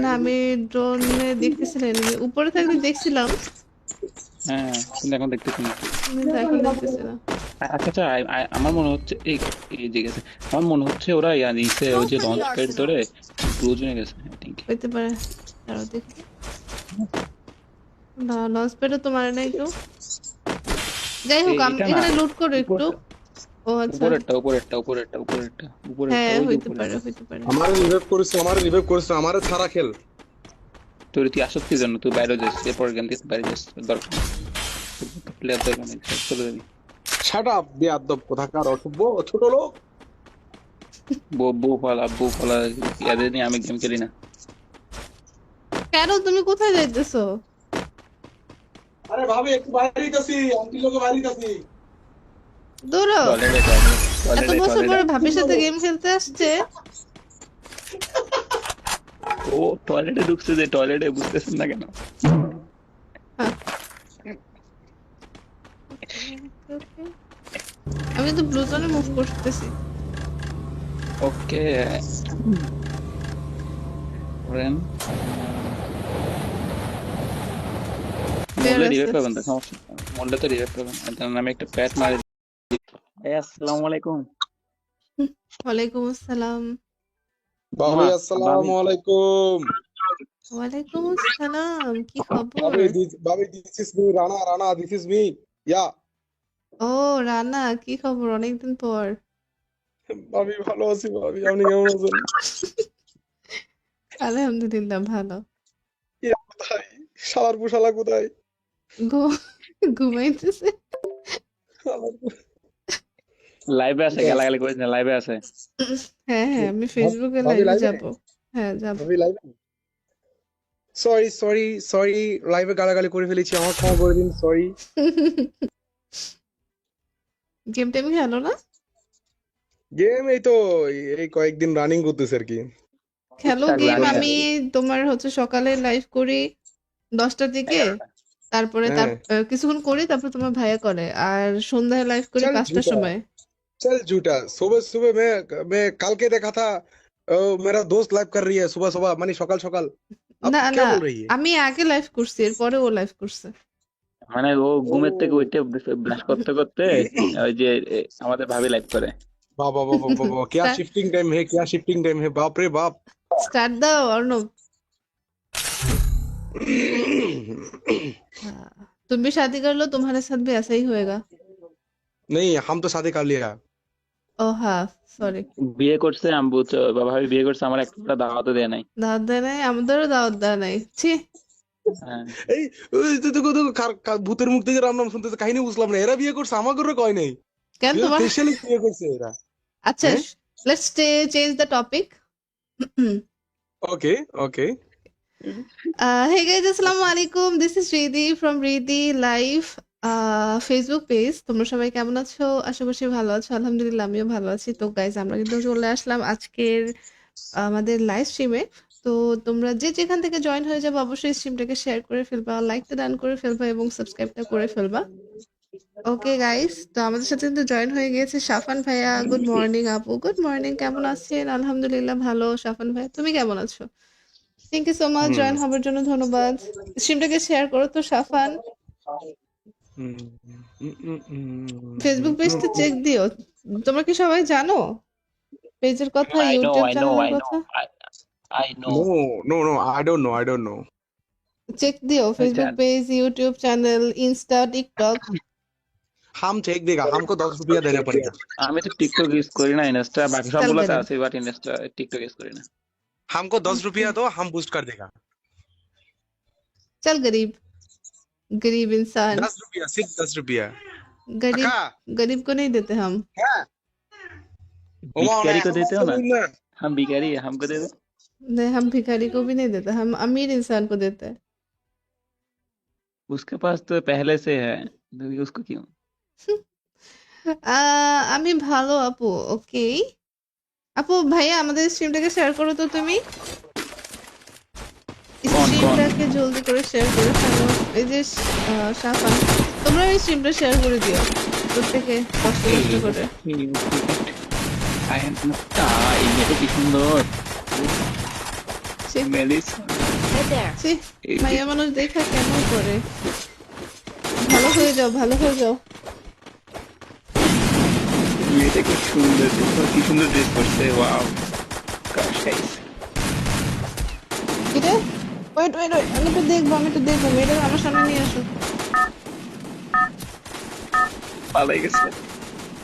না, আমি ড্রোনে দেখতেছি না এনিমি, উপরে থাকলে দেখছিলাম হ্যাঁ, কিন্তু এখন দেখতেছি না। কিন্তু এখন দেখতেছি না। আচ্ছা আচ্ছা, আমার মনে হচ্ছে এই এই যে গেছে, আমার মনে হচ্ছে ওরা নিচে ওই যে Open launch the pad arsenal! ধরে প্রয়োজনে গেছে, আই থিঙ্ক। হইতে পারে, দাঁড়াও দেখি। না, লঞ্চ প্যাডও তো মারে নাই কেউ। যাই হোক, এটা না, এখানে লুট করো একটু। উপরটা ও আচ্ছা, উপরেরটা উপরেরটা উপরেরটা উপরেরটা উপরেরটা, হ্যাঁ ওই যে হইতে পারে, উপরেরটা। হইতে পারে। আমারে রিভাইভ করেছে, আমারে ছাড়া খেল। তুই আসত কি জন্য, তুই বাইরে যাস, এরপর গেম থেকে বাইরে যাস, দরকার প্লেয়ার দরকার নেই, চলে যাবি। শাট আপ বেয়াদব কোথাকার অসভ্য ছোট লোক। বউ ফালা ইয়াদের নিয়ে আমি গেম খেলি না। কেন তুমি কোথায় যাইতেছো? আরে ভাবি একটু বাইরে দিতেছি, আন্টি লোকে বাইরে দিতেছি। দৌড়ো। টয়লেটে এত বছর পরে ভাবির সাথে গেম খেলতে আসছে। ও টয়লেটে ঢুকছে, যে টয়লেটে বুঝতেছেন না কেন? আমি তো ব্লু জোনে মুভ করতেছি। ওকে, করেন বের মরলে আছে। রিভাইভ পাবেন, তো সমস্যা নেই। মরলে তো রিভাইভ পাবেন, আর তার নামে একটা প্যাট মারি। আসসালামু আলাইকুম। ওয়ালাইকুম আসসালাম। ভাবি মা, আসসালামু আলাইকুম। ওয়ালাইকুম আসসালাম, কি খবর? ভাবি this is me, Rana Rana this is me. Yeah ও রানা, কি খবর অনেকদিন পর। ভাবি ভালো আছি ভাবি, আপনি কেমন আছেন? আলহামদুলিল্লাহ ভালো। ইয়া কোথায়, শালার পুশালা কোথায়? ঘুমাইতেছে। শালার পু- লাইভে আছে, কোথায়? গালাগালি করেন না, লাইভে আছে। হ্যাঁ হ্যাঁ, আমি ফেসবুকে ভাবি লাইভে লাইভে, যাব। হ্যাঁ যাব। ভাবি লাইভে। সরি সরি সরি, লাইভে গালাগালি করে ফেলেছি, আমার ক্ষমা করে দিন, সরি। গেম টেম খেলো না? গেম এই তো এই কয়েকদিন রানিং করতেছে আর কি। খেলো টুকটাক গেম। লাগে। আমি তোমার হচ্ছে সকালে লাইভ করি 10টার দিকে, তারপরে হ্যাঁ কিছুক্ষণ করি, তারপর তোমার ভাইয়া করে, আর সন্ধ্যায় লাইভ করি चल 5টার झूठा, সময়। चल झूठा। सुबह सुबह मैं कल के देखा था, मेरा दोस्त लाइव कर रही है सुबह सुबह, मानी सकाल सकाल। अब না क्या না, बोल रही है? আমি আগে লাইভ করছি, এরপরে ও লাইভ করছে। মানে ও ঘুমের থেকে ओ উঠে ব্রাশ করতে করতে ওই যে আমাদের ভাবি লাইভ করে। वाह वाह वाह वाह वाह वाह, क्या স্টার্ট शिफ्टिंग टाइम है, क्या शिफ्टिंग टाइम है, बाप रे बाप। স্টার্ট দাও অর্ণব। हाँ, तुम भी शादी कर लो, तुम्हारे साथ भी ऐसा ही होएगा। नहीं हम तो शादी कर लिया। ও হ্যাঁ, সরি। বিয়ে করছে, আমি বুঝছো, ভাবি বিয়ে করছে, আমার একটা দাওয়াতও দেয় নাই। দাওয়াত দেয় নাই, আমাদেরও দাওয়াত দেয় নাই। ছি। হ্যাঁ, এই ওই তো দেখো দেখো ভূতের মুখ থেকে রাম নাম শুনতেছে, কাহিনী বুঝলাম না, এরা বিয়ে করছে আমাকে কয় নাই, কেন এরা তোমার? স্পেশালি বিয়ে করছে এরা। আচ্ছা, হ্যাঁ let's change the topic. Okay okay. Hey guys, আসসালামু আলাইকুম, this is Ridi from Ridi live Facebook page. তোমরা সবাই কেমন আছো? আশা করছি ভালো আছো, আলহামদুলিল্লাহ আমিও ভালো আছি। তো গাইজ, আমরা কিন্তু চলে আসলাম আজকের আমাদের লাইভ স্ট্রিমে। তো তোমরা যে যেখান থেকে জয়েন হয়ে যাবে, অবশ্যই স্ট্রিমটাকে শেয়ার করে ফেলবা, লাইকটা ডান করে ফেলবা এবং সাবস্ক্রাইবটা করে ফেলবা। ওকে গাইস, তো আমাদের সাথে কিন্তু জয়েন হয়ে গিয়েছে সাফান ভাইয়া। গুড মর্নিং আপু, গুড মর্নিং, কেমন আছেন? আলহামদুলিল্লাহ ভালো। সাফান ভাইয়া, তুমি কেমন আছো? Thank you so much hmm join হবার জন্য, ধন্যবাদ। স্ট্রিমটাকে শেয়ার করো তো সাফান। হুম হুম হুম ফেসবুক পেজটা চেক দিও। তোমরা কি সবাই জানো পেজের কথা, I know YouTube I know চ্যানেলের আই নো কথা? I know. No no no I don't know. Check দিও Facebook page, YouTube channel, Insta, TikTok. हम चेक देगा, हमको 10 रुपया देना पड़ेगा। আমি তো টিকটক ইউজ করি না, ইনস্টা বাকি চল সবগুলোতে গরিব, আছে, বাট ইনস্টা টিকটক ইউজ করি না। हमको 10 रुपया दो, हम बूस्ट कर देगा। চল গরিব, गरीब इंसान। 10 रुपया, सिर्फ 10 रुपया। गरीब काका गरीब को नहीं देते हम। है ओमा भिखारी को देते हो ना, ना हम भिखारी है, हमको दे दो। नहीं, हम भिखारी को भी नहीं देते, हम अमीर इंसान को देते हैं। उसके पास तो पहले से है, तो उसको क्यों? আমি ভালো আপু। ওকে আপু, ভাইয়া আমাদের স্ট্রিমটাকে শেয়ার করো তো তুমি। कौन স্ট্রিমটাকে জলদি করে শেয়ার করে ফেলো। এই যে সাফান, তোমরা এই স্ট্রিমটা শেয়ার করে দিও প্রত্যেকে কষ্ট কষ্ট করে। এই মেয়েটা কি সুন্দর, ছি, মেলিসা। Head there. ছি, ভাইয়া মানুষ দেখা কেমন করে। ভালো হয়ে যাও, ভালো হয়ে যাও। মেয়েটা কি সুন্দর, দেখো কি সুন্দর ড্রেস করছে, ওয়াও। কিরে, ওয়েট ওয়েট ওয়েট, আমি একটু দেখবো, মেয়েটা আমার সামনে নিয়ে আসো। পালাই গেছে।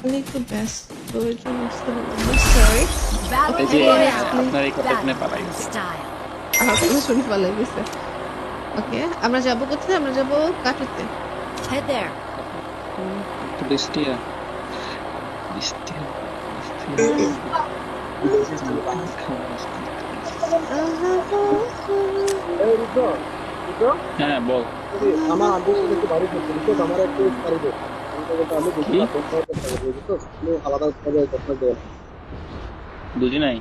আমি একটু ব্যস্ত, ওই জন্য বুঝতে পারলাম না, সরি। Battle এই যে Royale. আপনার এই কথা শুনে পালাই Battle গেছে। style. আমার কথা শুনে পালাই গেছে। ওকে, আমরা যাবো কোথায়? আমরা যাবো কাটুতে। Head there. तो लिस्टिया लिस्टिया হ্যাঁ বল। আমার আন্টির সাথে একটু বাড়ি করতে বিকজ আমার একটু বাড়ি করতে আমি বলতে আমি দেখি কি? না কোথাও করতে হবে বিকজ আমি আলাদা ভাবে কথা দেব বুঝি নাই।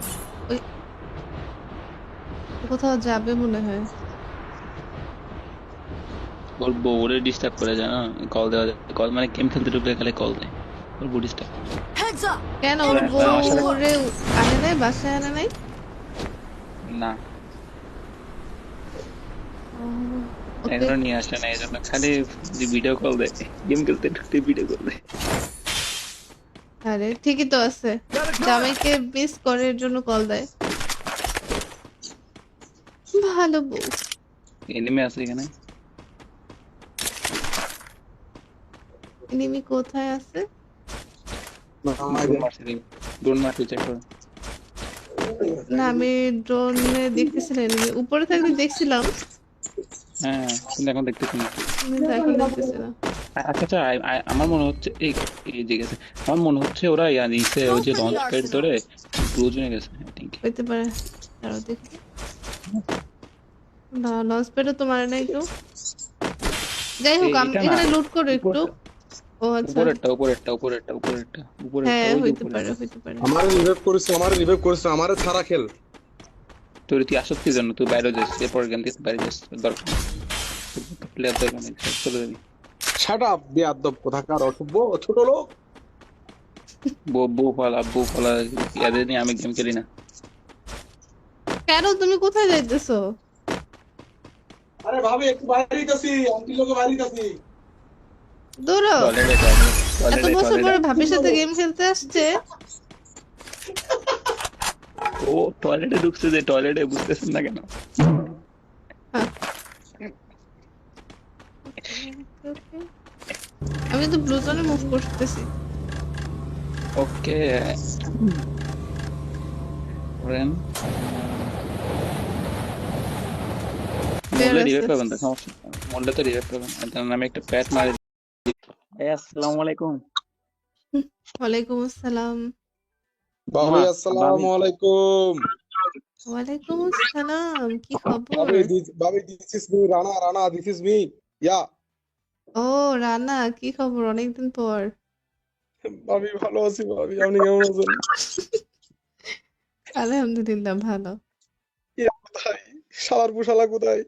কোথাও যাবে মনে হয়। ওর বউরে ডিস্টার্ব করে যায় না, কল দেওয়া যায়, কল মানে গেম খেলতে ঢুকলে খালি কল দেয়, ওর বউ ডিস্টার্ব। Heads up. কেন ওর আমার সাথে- বউরে আনে নাই, বাসায় আনে নাই? না ওকে, এখনো নিয়ে আসে না, এই জন্য খালি ভিডিও কল দেয়, গেম খেলতে ঢুকতে ভিডিও কল দেয়। আরে ঠিকই তো আছে, জামাইকে মিস করে এর জন্য কল দেয়। ভালো বউ। এনিমে আছে এখানে, এনিমি কোথায় আছে? ডোন্ট মার্ক চেক করো। না, আমি ড্রোনে দেখতেছি না এনিমি, উপরে থাকলে দেখছিলাম, হ্যাঁ কিন্তু এখন দেখতেছি না। কিন্তু এখন দেখতেছি না। আচ্ছা আচ্ছা, আমার মনে হচ্ছে এই এই যে গেছে, আমার মনে হচ্ছে ওরা নিচে ওই যে লঞ্চ প্যাড ধরে ক্রুজে গেছে, আই থিংক। হইতে পারে, দাঁড়াও দেখি। না, লঞ্চ প্যাডও তো মারে নাই কেউ। যাই হোক, আমি এটা না, এখানে লুট করো একটু। ও আচ্ছা, উপরেরটা হ্যাঁ ওই যে হইতে উপরে। পারে, হইতে পারে। আমারে রিভাইভ করেছে আমারে ছাড়া খেল তোর তুই আসত কি জন্য, তুই বাইরে যাস, এরপর গেম থেকে বাইরে যাস, দরকার প্লেয়ার দরকার নেই, চলে যাবি। শাট আপ বেয়াদব কোথাকার অসভ্য ছোট লোক বউ ফালা ইয়াদের নিয়ে আমি গেম খেলি না। কেন, তুমি কোথায় যাইতেছো? আরে ভাবি একটু বাইরে যাইতাছি আন্টি লোকে বাইরে যাইতাছি দৌড়ো। এত বছর পরে ভাবির সাথে গেম খেলতে আসছে। ও টয়লেটে ঢুকছে, যে টয়লেটে বুঝতেছেন না কেন? আমি তো ব্লু জোনে মুভ করতেছি। ওকে করেন, মরলে রিভাইভ পাবেন, তো সমস্যা নেই। মরলে তো রিভাইভ পাবেন, আর তার নামে একটা প্যাট মারে। আসসালামু আলাইকুম। ওয়ালাইকুম আসসালাম। ভাবি আসসালামু আলাইকুম ওয়ালাইকুম আসসালাম, কি খবর? ভাবি this is me Rana this is me yeah ও রানা, কি খবর, অনেকদিন পর। ভাবি ভালো আছি ভাবি আপনি কেমন আছেন আলহামদুলিল্লাহ ভালো। ইয়া কোথায় শালার পুশালা কোথায়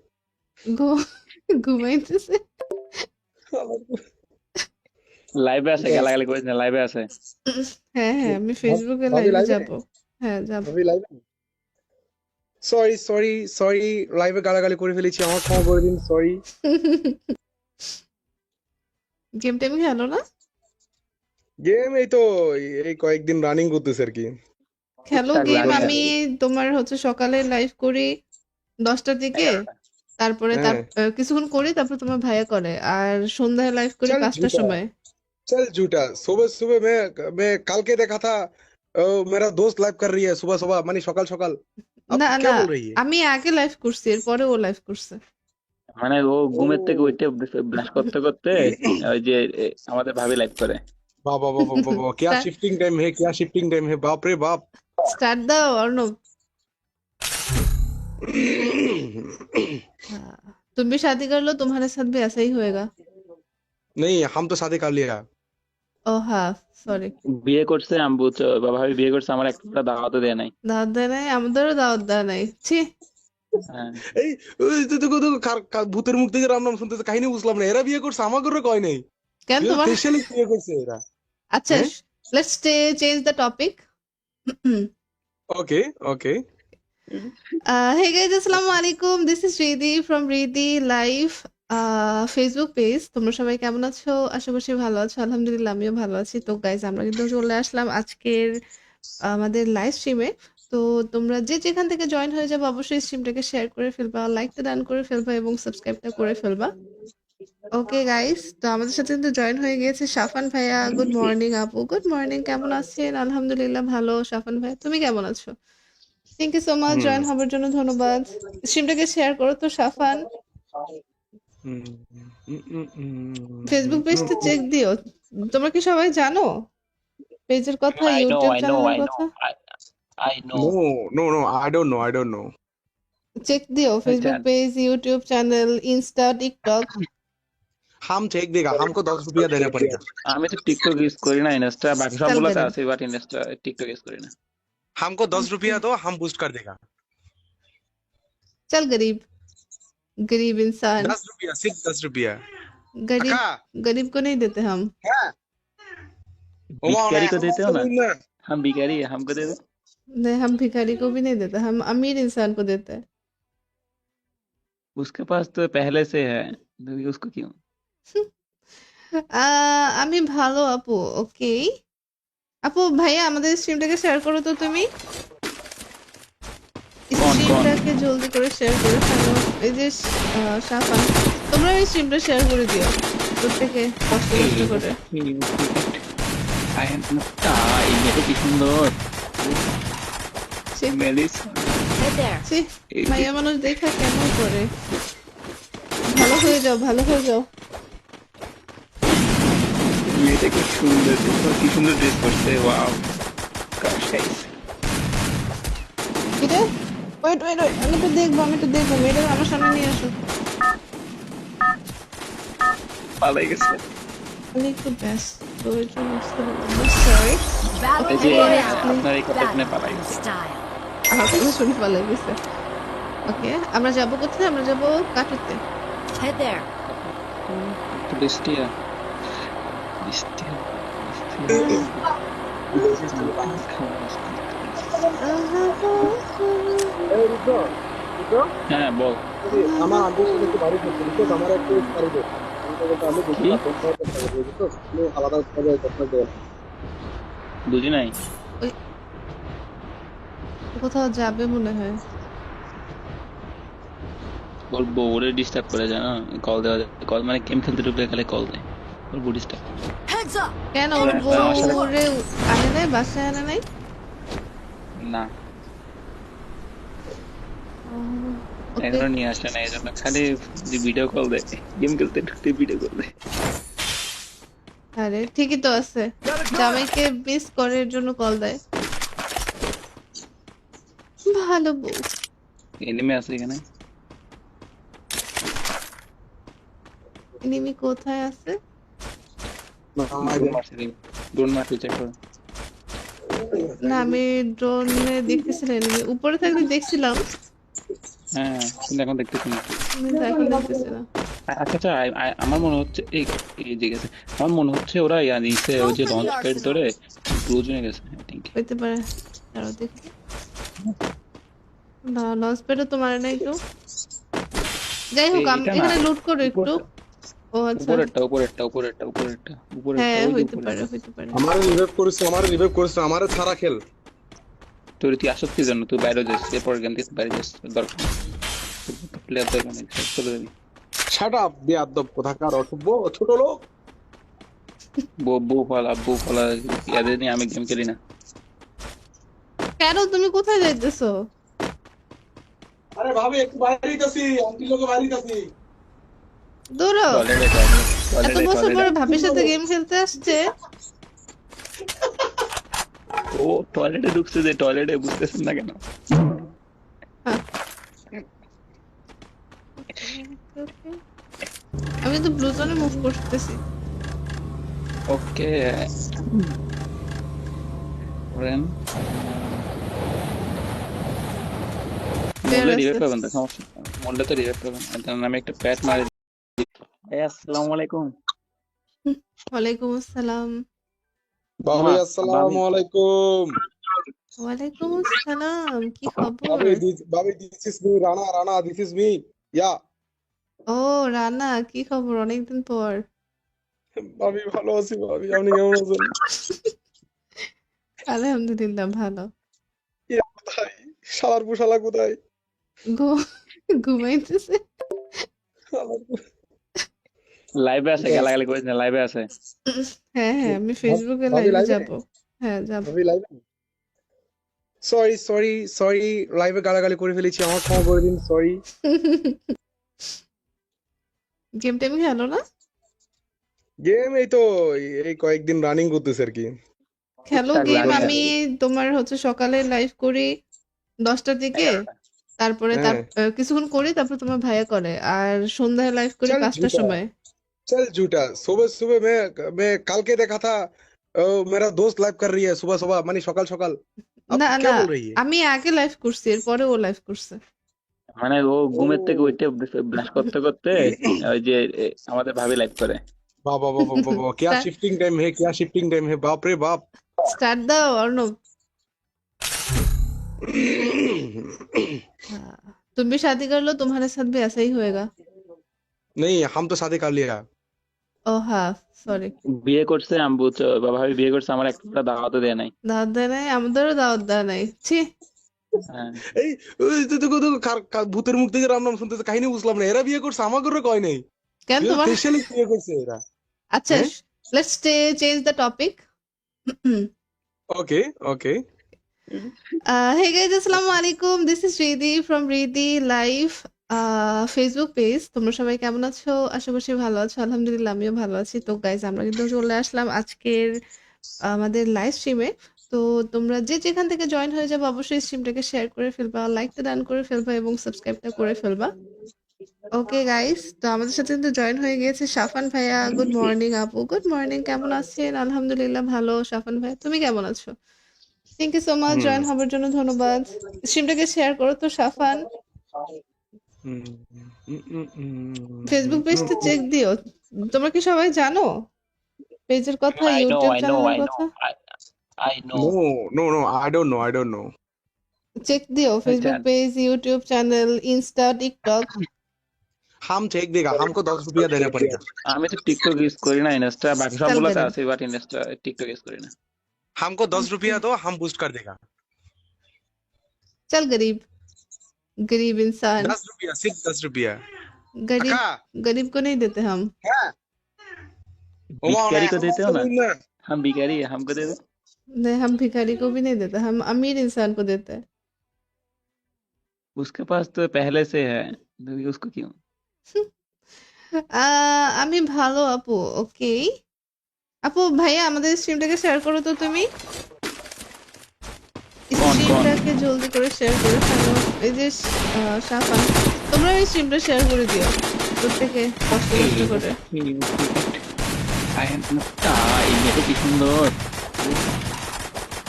ঘুমাইতেছে। লাইভে আছে, গালাগালি করিস না, লাইভে আছে। হ্যাঁ হ্যাঁ, আমি ফেসবুকে ভাবি লাইভে live এ? যাব। হ্যাঁ যাব। ভাবি লাইভে সরি লাইভে গালাগালি করে ফেলেছি আমার ক্ষমা করে দিন সরি গেম টেম খেলো না? গেম এই তো এই কয়েকদিন রানিং করতেছে আর কি খেলো ঠিকঠাক গেম। লাগে। আমি তোমার হচ্ছে সকালে লাইভ করি 10টার দিকে, তারপরে হ্যাঁ। কিছুক্ষণ করি, তারপর তোমার ভাইয়া করে, আর সন্ধ্যায় লাইভ করি চল 5টার झूठा। সময়। चल झूठा सुबह सुबह मैं कल के देखा था मेरा दोस्त लाइव कर रही है सुबह सुबह मानी सकाल सकाल अब না क्या না, बोल रही है আমি আগে লাইভ করছি, এরপরে ও লাইভ করছে। মানে ও ঘুমের থেকে উঠে ব্রাশ করতে করতে ওই যে আমাদের ভাবি লাইভ করে, वाह वाह वाह वाह वाह वाह, क्या स्टार्ट शिफ्टिंग टाइम है, क्या शिफ्टिंग टाइम है, बाप रे बाप। स्टार्ट दाও अर्णव। हाँ, तुम भी शादी कर लो, तुम्हारे साथ भी ऐसा ही होएगा। नहीं, हम तो शादी कर लिया। ও হ্যাঁ, সরি। বিয়ে করছে আম্বু তো, বাবা ভাবি বিয়ে করছে, আমার একটা দাওয়াতও দেয় নাই। দাওয়াত দেয় নাই, আমাদেরও দাওয়াত দেয় নাই। ছি। হ্যাঁ, এই ওই তো দেখো দেখো ভূতের মুখ থেকে রাম নাম শুনতেছে, কাহিনী বুঝলাম না, এরা বিয়ে করছে আমাকে কয় নাই। কেন এরা তোমার? স্পেশালি বিয়ে করছে এরা। আচ্ছা, হ্যাঁ, let's change the topic. Okay okay. Hey guys, আসসালামু আলাইকুম। This is Ridi from Ridi live Facebook page. তোমরা সবাই কেমন আছো? আশা করছি ভালো আছো। আলহামদুলিল্লাহ আমিও ভালো আছি। তো গাইজ আমরা কিন্তু চলে আসলাম আজকের আমাদের লাইভ স্ট্রিমে। তো তোমরা যে যেখান থেকে জয়েন হয়ে যাবে অবশ্যই স্ট্রিমটাকে শেয়ার করে ফেলবা, লাইকটা ডান করে ফেলবা এবং সাবস্ক্রাইবটা করে ফেলবা। ওকে গাইস, তো আমাদের সাথে কিন্তু জয়েন হয়ে গিয়েছে সাফান ভাইয়া। গুড মর্নিং আপু। গুড মর্নিং, কেমন আছেন? আলহামদুলিল্লাহ ভালো। সাফান ভাই, তুমি কেমন আছো? Thank you so much hmm join হবার জন্য, ধন্যবাদ। স্ট্রিমটাকে শেয়ার করো তো সাফান। হুম হুম হুম ফেসবুক পেজটা চেক দিও। তোমরা কি সবাই জানো পেজের কথা, I know, YouTube I know, চ্যানেলের I know, কথা? I know. No no no, I don't know, I don't know. Check দিও ফেসবুক জান- page, YouTube channel, Insta, TikTok. हम चेक देगा, हमको 10 रुपया देना पड़ेगा। আমি তো টিকটক ইউজ করি না, ইনস্টা বাকি চল সবগুলোতে গরিব, আছে, বাট ইনস্টা টিকটক ইউজ করি না। हमको 10 रुपया दो, हम बूस्ट कर देगा। চল গরিব, गरीब इंसान। 10 रुपया, सिर्फ 10 रुपया। गरीब काका गरीब को नहीं देते हम। है ओमा भिखारी को देते हो ना, ना। हम भिखारी है, हमको दे दो। नहीं, हम भिखारी को भी नहीं देते, हम अमीर इंसान को देते हैं। उसके पास तो पहले से है, तो उसको क्यों? আমি ভালো আপু। ওকে আপু, ভাইয়া আমাদের স্ট্রিমটাকে শেয়ার করো তো তুমি। कौन স্ট্রিমটাকে জলদি করে শেয়ার করে ফেলো। এই যে সাফান, তোমরা এই স্ট্রিমটা শেয়ার করে দিও প্রত্যেকে কষ্ট কষ্ট করে। I am এই মেয়েটা কি সুন্দর, ছি, মেলিসা। Head there. ছি, ভাইয়া মানুষ দেখা কেমন করে। ভালো হয়ে যাও, ভালো হয়ে যাও। মেয়েটা কি সুন্দর, দেখো কি সুন্দর ড্রেস করছে, ওয়াও। কিরে, ওয়েট ওয়েট ওয়েট, আমি তো দেখবো, আমি তো দেখবো। মেয়েটা আমার সামনে নিয়ে আসো। পালাই গেছে। আমি একটু ব্যস্ত, ওই জন্য বুঝতে পারলাম না। সরি, Battle এই যে Royale. আপনার এই কথা শুনে পালাই Battle গেছে। style. আমার কথা শুনে পালাই গেছে। ওকে, আমরা যাবো কোথায়? আমরা যাবো কাটুতে। Head there. তো বৃষ্টিয়া, বৃষ্টিয়া, হ্যাঁ বল। আমার আন্টির সাথে একটু বাড়ি করতে দিচ্ছ, আমার একটু বাড়ি দে। আমি বলতে আমি কি? দেখি না, তোমরা কথা বলছো, তুমি আলাদা ভাবে কথা বলো। বুঝি নাই। ওই কোথাও যাবে মনে হয়। ওর বউরে ডিস্টার্ব করে যায় না, কল দেওয়া যায়, কল মানে গেম খেলতে ঢুকলে খালি কল দেয়, ওর বউ ডিস্টার্ব। Heads up. কেন ওর আমার সাথে- বউরে আনে নাই, বাসায় আনে নাই? না, ওকে, এখনো নিয়ে আসে না, এই জন্য খালি ভিডিও কল দেয়, গেম খেলতে ঢুকতে ভিডিও কল দেয়। আরে ঠিকই তো আছে, জামাইকে মিস করে এর জন্য কল দেয়। ভালো বউ। এনিমে আছে এখানে, এনিমি কোথায় আছে? ড্রোন মারতে চেক করো। না, আমি ড্রোনে দেখতেছি না এনিমি। উপরে থাকলে দেখছিলাম, হ্যাঁ, কিন্তু এখন দেখতেছি না। কিন্তু এখন দেখতেছি না। আচ্ছা আচ্ছা, আমার মনে হচ্ছে এই যে গেছে, আমার মনে হচ্ছে ওরা নিচে ওই যে লঞ্চ প্যাড ধরে ক্লোজনে গেছে, আই থিংক। হইতে পারে, দাঁড়াও দেখি। না, লঞ্চ প্যাডও তো মারে নাই কেউ। যাই হোক, আমি এটা না, এখানে লুট করো একটু। ও আচ্ছা, উপরেরটা উপরেরটা উপরেরটা উপরেরটা উপরেরটা, হ্যাঁ ওই যে হইতে উপরে। পারে, হইতে পারে। আমারে রিভাইভ করেছে, আমারে রিভাইভ করেছে, আমারে ছাড়া খেল। তুই আসক্তি কি জন্য, তুই বাইরে যাস, এরপর গেম থেকে বাইরে যাস, দরকার প্লেয়ার দরকার নেই, চলে যাবি। শাট আপ বেয়াদব কোথাকার অসভ্য ছোট লোক। বউ ফালা ইয়াদের নিয়ে আমি গেম খেলি না। কেন, তুমি কোথায় যাইতেছো? আরে ভাবি একটু বাইরে যাচ্ছি, আন্টি লোকে বাইরে যাচ্ছি। দৌড়াও। টয়লেটে এত বছর পরে ভাবির সাথে গেম খেলতে আসছে। ও টয়লেটে ঢুকছে, যে টয়লেটে বুঝতেছেন না কেন? হ্যাঁ, ওকে। আমি তো ব্লু জোনে মুভ করতেছি। ওকে করেন, বের মরলে আছে। রিভাইভ পাবেন তো, সমস্যা নেই। মরলে তো রিভাইভ পাবেন, আর তার নামে একটা প্যাট মারি। আসসালামু আলাইকুম। ওয়ালাইকুম আসসালাম। ভাবি মা, ভাবি, আসসালামু আলাইকুম। ওয়ালাইকুম আসসালাম, কি খবর? ভাবি this is me Rana, Rana this is me. Yeah ও রানা, কি খবর অনেকদিন পর? ভাবি ভালো আছি ভাবি, আপনি কেমন আছেন? আলহামদুলিল্লাহ ভালো। ইয়া কোথায়? শালার পুশালা কোথায়? ঘুমাইতেছে। শালার পু- লাইভে আছে, কোথায়? গালাগালি করেছেন, লাইভে আছে। হ্যাঁ হ্যাঁ, আমি ফেসবুকে ভাবি লাইভে লাইভে? যাব। হ্যাঁ যাব। ভাবি লাইভে? সরি সরি সরি, লাইভে গালাগালি করে ফেলেছি, আমার ক্ষমা করে দিন, সরি। গেম টেম খেলো না? গেম এই তো এই কয়েকদিন রানিং করতেছে আর কি। খেলো টুকটাক গেম। লাগে আর আমি কি। তোমার হচ্ছে সকালে লাইভ করি 10টার দিকে, 11টা। তারপরে হ্যাঁ, কিছুক্ষণ করি, তারপর তোমার ভাইয়া করে, আর সন্ধ্যায় লাইভ করি चल 5টার झूठा, সময়। चल झूठा। सुबह सुबह मैं कल के देखा था, मेरा दोस्त लाइव कर रही है सुबह सुबह, मानी सकाल सकाल। अब না क्या না, बोल रही है? আমি আগে লাইভ করছি, এরপরে ও লাইভ করছে। মানে ও ঘুমের থেকে ओ উঠে ব্রাশ করতে করতে ওই যে আমাদের ভাবি লাইভ করে। वाह वाह वाह वाह वाह वाह, क्या স্টার্ট शिफ्टिंग टाइम है, क्या शिफ्टिंग टाइम है, बाप रे बाप। স্টার্ট দাও অর্ণব। हाँ, तुम भी शादी कर लो, तुम्हारे साथ भी ऐसा ही होएगा। नहीं, हम तो शादी कर लिया। ও হ্যাঁ, সরি। বিয়ে করছে, আমি বুঝছো, ভাবি বিয়ে করছে, আমার একটা দাওয়াতও দেয় নাই। দাওয়াত দেয় নাই, আমাদেরও দাওয়াত দেয় নাই। ছি। হ্যাঁ, এই ওই তো দেখো দেখো ভূতের মুখ থেকে রাম নাম শুনতেছে, কাহিনী বুঝলাম না, এরা বিয়ে করছে আমাকে কয় নাই। কেন এরা তোমার? স্পেশালি বিয়ে করছে এরা। আচ্ছা, হ্যাঁ, let's change the topic. Okay okay. Hey guys, আসসালামু আলাইকুম। This is Ridi from Ridi live Facebook page. তোমরা সবাই কেমন আছো? আশা করছি ভালো আছো। আলহামদুলিল্লাহ আমিও ভালো আছি। তো গাইজ, আমরা কিন্তু চলে আসলাম আজকের আমাদের লাইভ স্ট্রিমে। তো তোমরা যে যেখান থেকে জয়েন হয়ে যাবে, অবশ্যই স্ট্রিমটাকে শেয়ার করে ফেলবা, লাইকটা ডান করে ফেলবা এবং সাবস্ক্রাইবটা করে ফেলবা। ওকে গাইস, তো আমাদের সাথে কিন্তু জয়েন হয়ে গিয়েছে সাফান ভাইয়া। গুড মর্নিং আপু, গুড মর্নিং, কেমন আছেন? আলহামদুলিল্লাহ ভালো। সাফান ভাইয়া, তুমি কেমন আছো? Thank you so much hmm join হবার জন্য, ধন্যবাদ। স্ট্রিমটাকে শেয়ার করো তো সাফান। হুম হুম হুম হুম ফেসবুক হুম পেজটা চেক দিও। তোমরা কি সবাই জানো পেজের কথা, I know YouTube I know চ্যানেলের আই নো কথা? I know. No, no, no, I don't know, I don't know. Check দিও Facebook page, YouTube channel, Insta, TikTok. हम चेक देगा, हमको 10 रुपया देना पड़ेगा। আমি তো টিকটক ইউজ করি না, ইনস্টা বাকি চাল সবগুলোতে গরিব, আছে, বাট ইনস্টা টিকটক ইউজ করি না। हमको 10 रुपया दो, हम बूस्ट कर देगा। চাল গরিব, गरीब इंसान। 10 रुपया, सिर्फ 10 रुपया। गरीब काका, गरीब को नहीं देते हम। है? ओमा भिखारी को देते हो ना, ना। हम भिखारी है, हमको दे दो। नहीं, हम भिखारी को भी नहीं देते, हम अमीर इंसान को देते हैं। उसके पास तो पहले से है, तो उसको क्यों? আমি ভালো আপু। ওকে আপু, ভাইয়া আমাদের স্ট্রিমটাকে শেয়ার করো তো তুমি। कौन कौन? স্ট্রিমটাকে জলদি করে শেয়ার করে ফেলো। এই যে সাফান, তোমরা এই স্ট্রিমটা শেয়ার করে দিও প্রত্যেকে কষ্ট কষ্ট করে। এই মেয়েটা কি সুন্দর,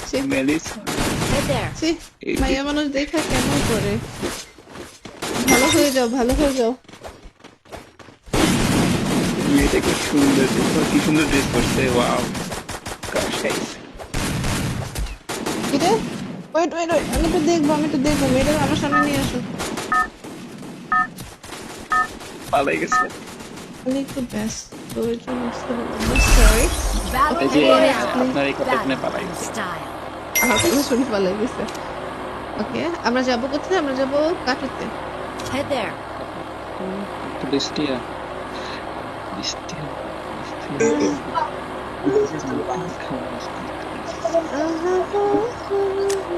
ছি, মেলিস। Head there. ছি, মাইয়া মানুষ দেখা কেমন করে। ভালো হয়ে যাও, ভালো হয়ে যাও। মেয়েটা কি সুন্দর, দেখো কি সুন্দর ড্রেস করছে, ওয়াও। কিরে, ওয়েট ওয়েট ওয়েট, আমি একটু দেখবো, আমি একটু দেখবো। মেয়েটা আমার সামনে নিয়ে আসো। পালাই গেছে। আমি একটু ব্যস্ত, ওই জন্য বুঝতে পারলাম না, সরি। Battle এই যে Royale. আপনার এই কথা শুনে পালাই Battle গেছে। style. আমার কথা শুনে পালাই গেছে। ওকে, আমরা যাবো কোথায়? আমরা যাবো কাটুতে। Head there. তো বৃষ্টিয়া বৃষ্টিয়া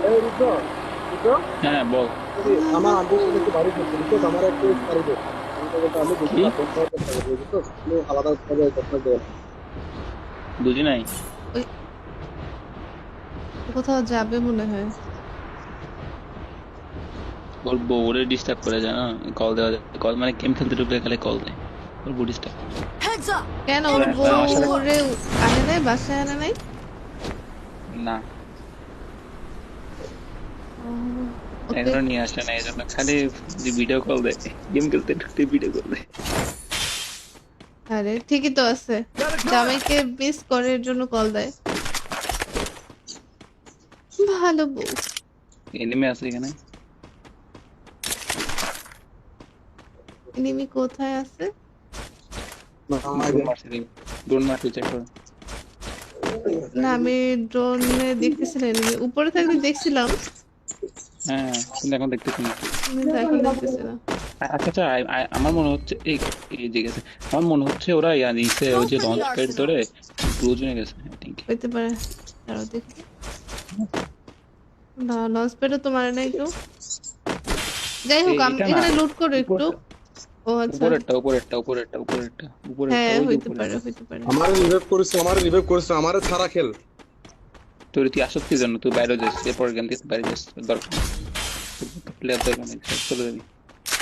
এই রুদ্র, রুদ্র, হ্যাঁ বল। আমার আন্টির সাথে একটু বাড়ি করতে দিচ্ছ, আমার একটু বাড়ি দেবো। আমি দেখি কি? না, তোর সাথে কথা বলবো, বুঝছো? তুমি আলাদা ভাবে কথা দেবো। বুঝি নাই। ওই কোথাও যাবে মনে হয়। ওর বউরে ডিস্টার্ব করে জানো, কল দেওয়া যায়, কল মানে গেম খেলতে ঢুকলে খালি কল দেয়, ওর বউ ডিস্টার্ব। Heads up! কেন ওর Enemies আমার সাথে ahead! বউরে আনে নাই, বাসায় আনে নাই? না, ওকে, এখনো নিয়ে আসে না, এই জন্য খালি ভিডিও কল দেয়, গেম খেলতে ঢুকতে ভিডিও কল দেয়। আরে ঠিকই তো আছে, জামাইকে মিস করে এর জন্য কল দেয়। ভালো বউ। এনিমে আছে এখানে, এনিমি কোথায় আছে? ড্রোন মারছে, ড্রোন মারছে, চেক করো। না, আমি ড্রোনে দেখতেছি না এনিমি, উপরে থাকলে দেখছিলাম হ্যাঁ, কিন্তু এখন দেখতেছি না। কিন্তু এখন দেখতেছি না। আচ্ছা আচ্ছা, আমার মনে হচ্ছে এই এই যে গেছে, আমার মনে হচ্ছে ওরা নিচে ওই যে Open launch the pad arsenal! ধরে প্রয়োজনে গেছে, আই থিঙ্ক। হইতে পারে, দাঁড়াও দেখি। না, লঞ্চ প্যাডও তো মারে নাই কেউ। যাই হোক, এটা না, এখানে লুট করো একটু। উপরটা, ও আচ্ছা, উপরেরটা উপরেরটা উপরেরটা উপরেরটা উপরেরটা, হ্যাঁ ওই যে হইতে পারে, উপরেরটা। হইতে পারে। আমারে রিভাইভ করেছে, আমারে ছাড়া খেল। তুই আসক্তি জন্য তুই বাইরে যাস, এরপর গেম থেকে বাইরে যাস, দরকার প্লেয়ার দরকার নেই, চলে যাবি।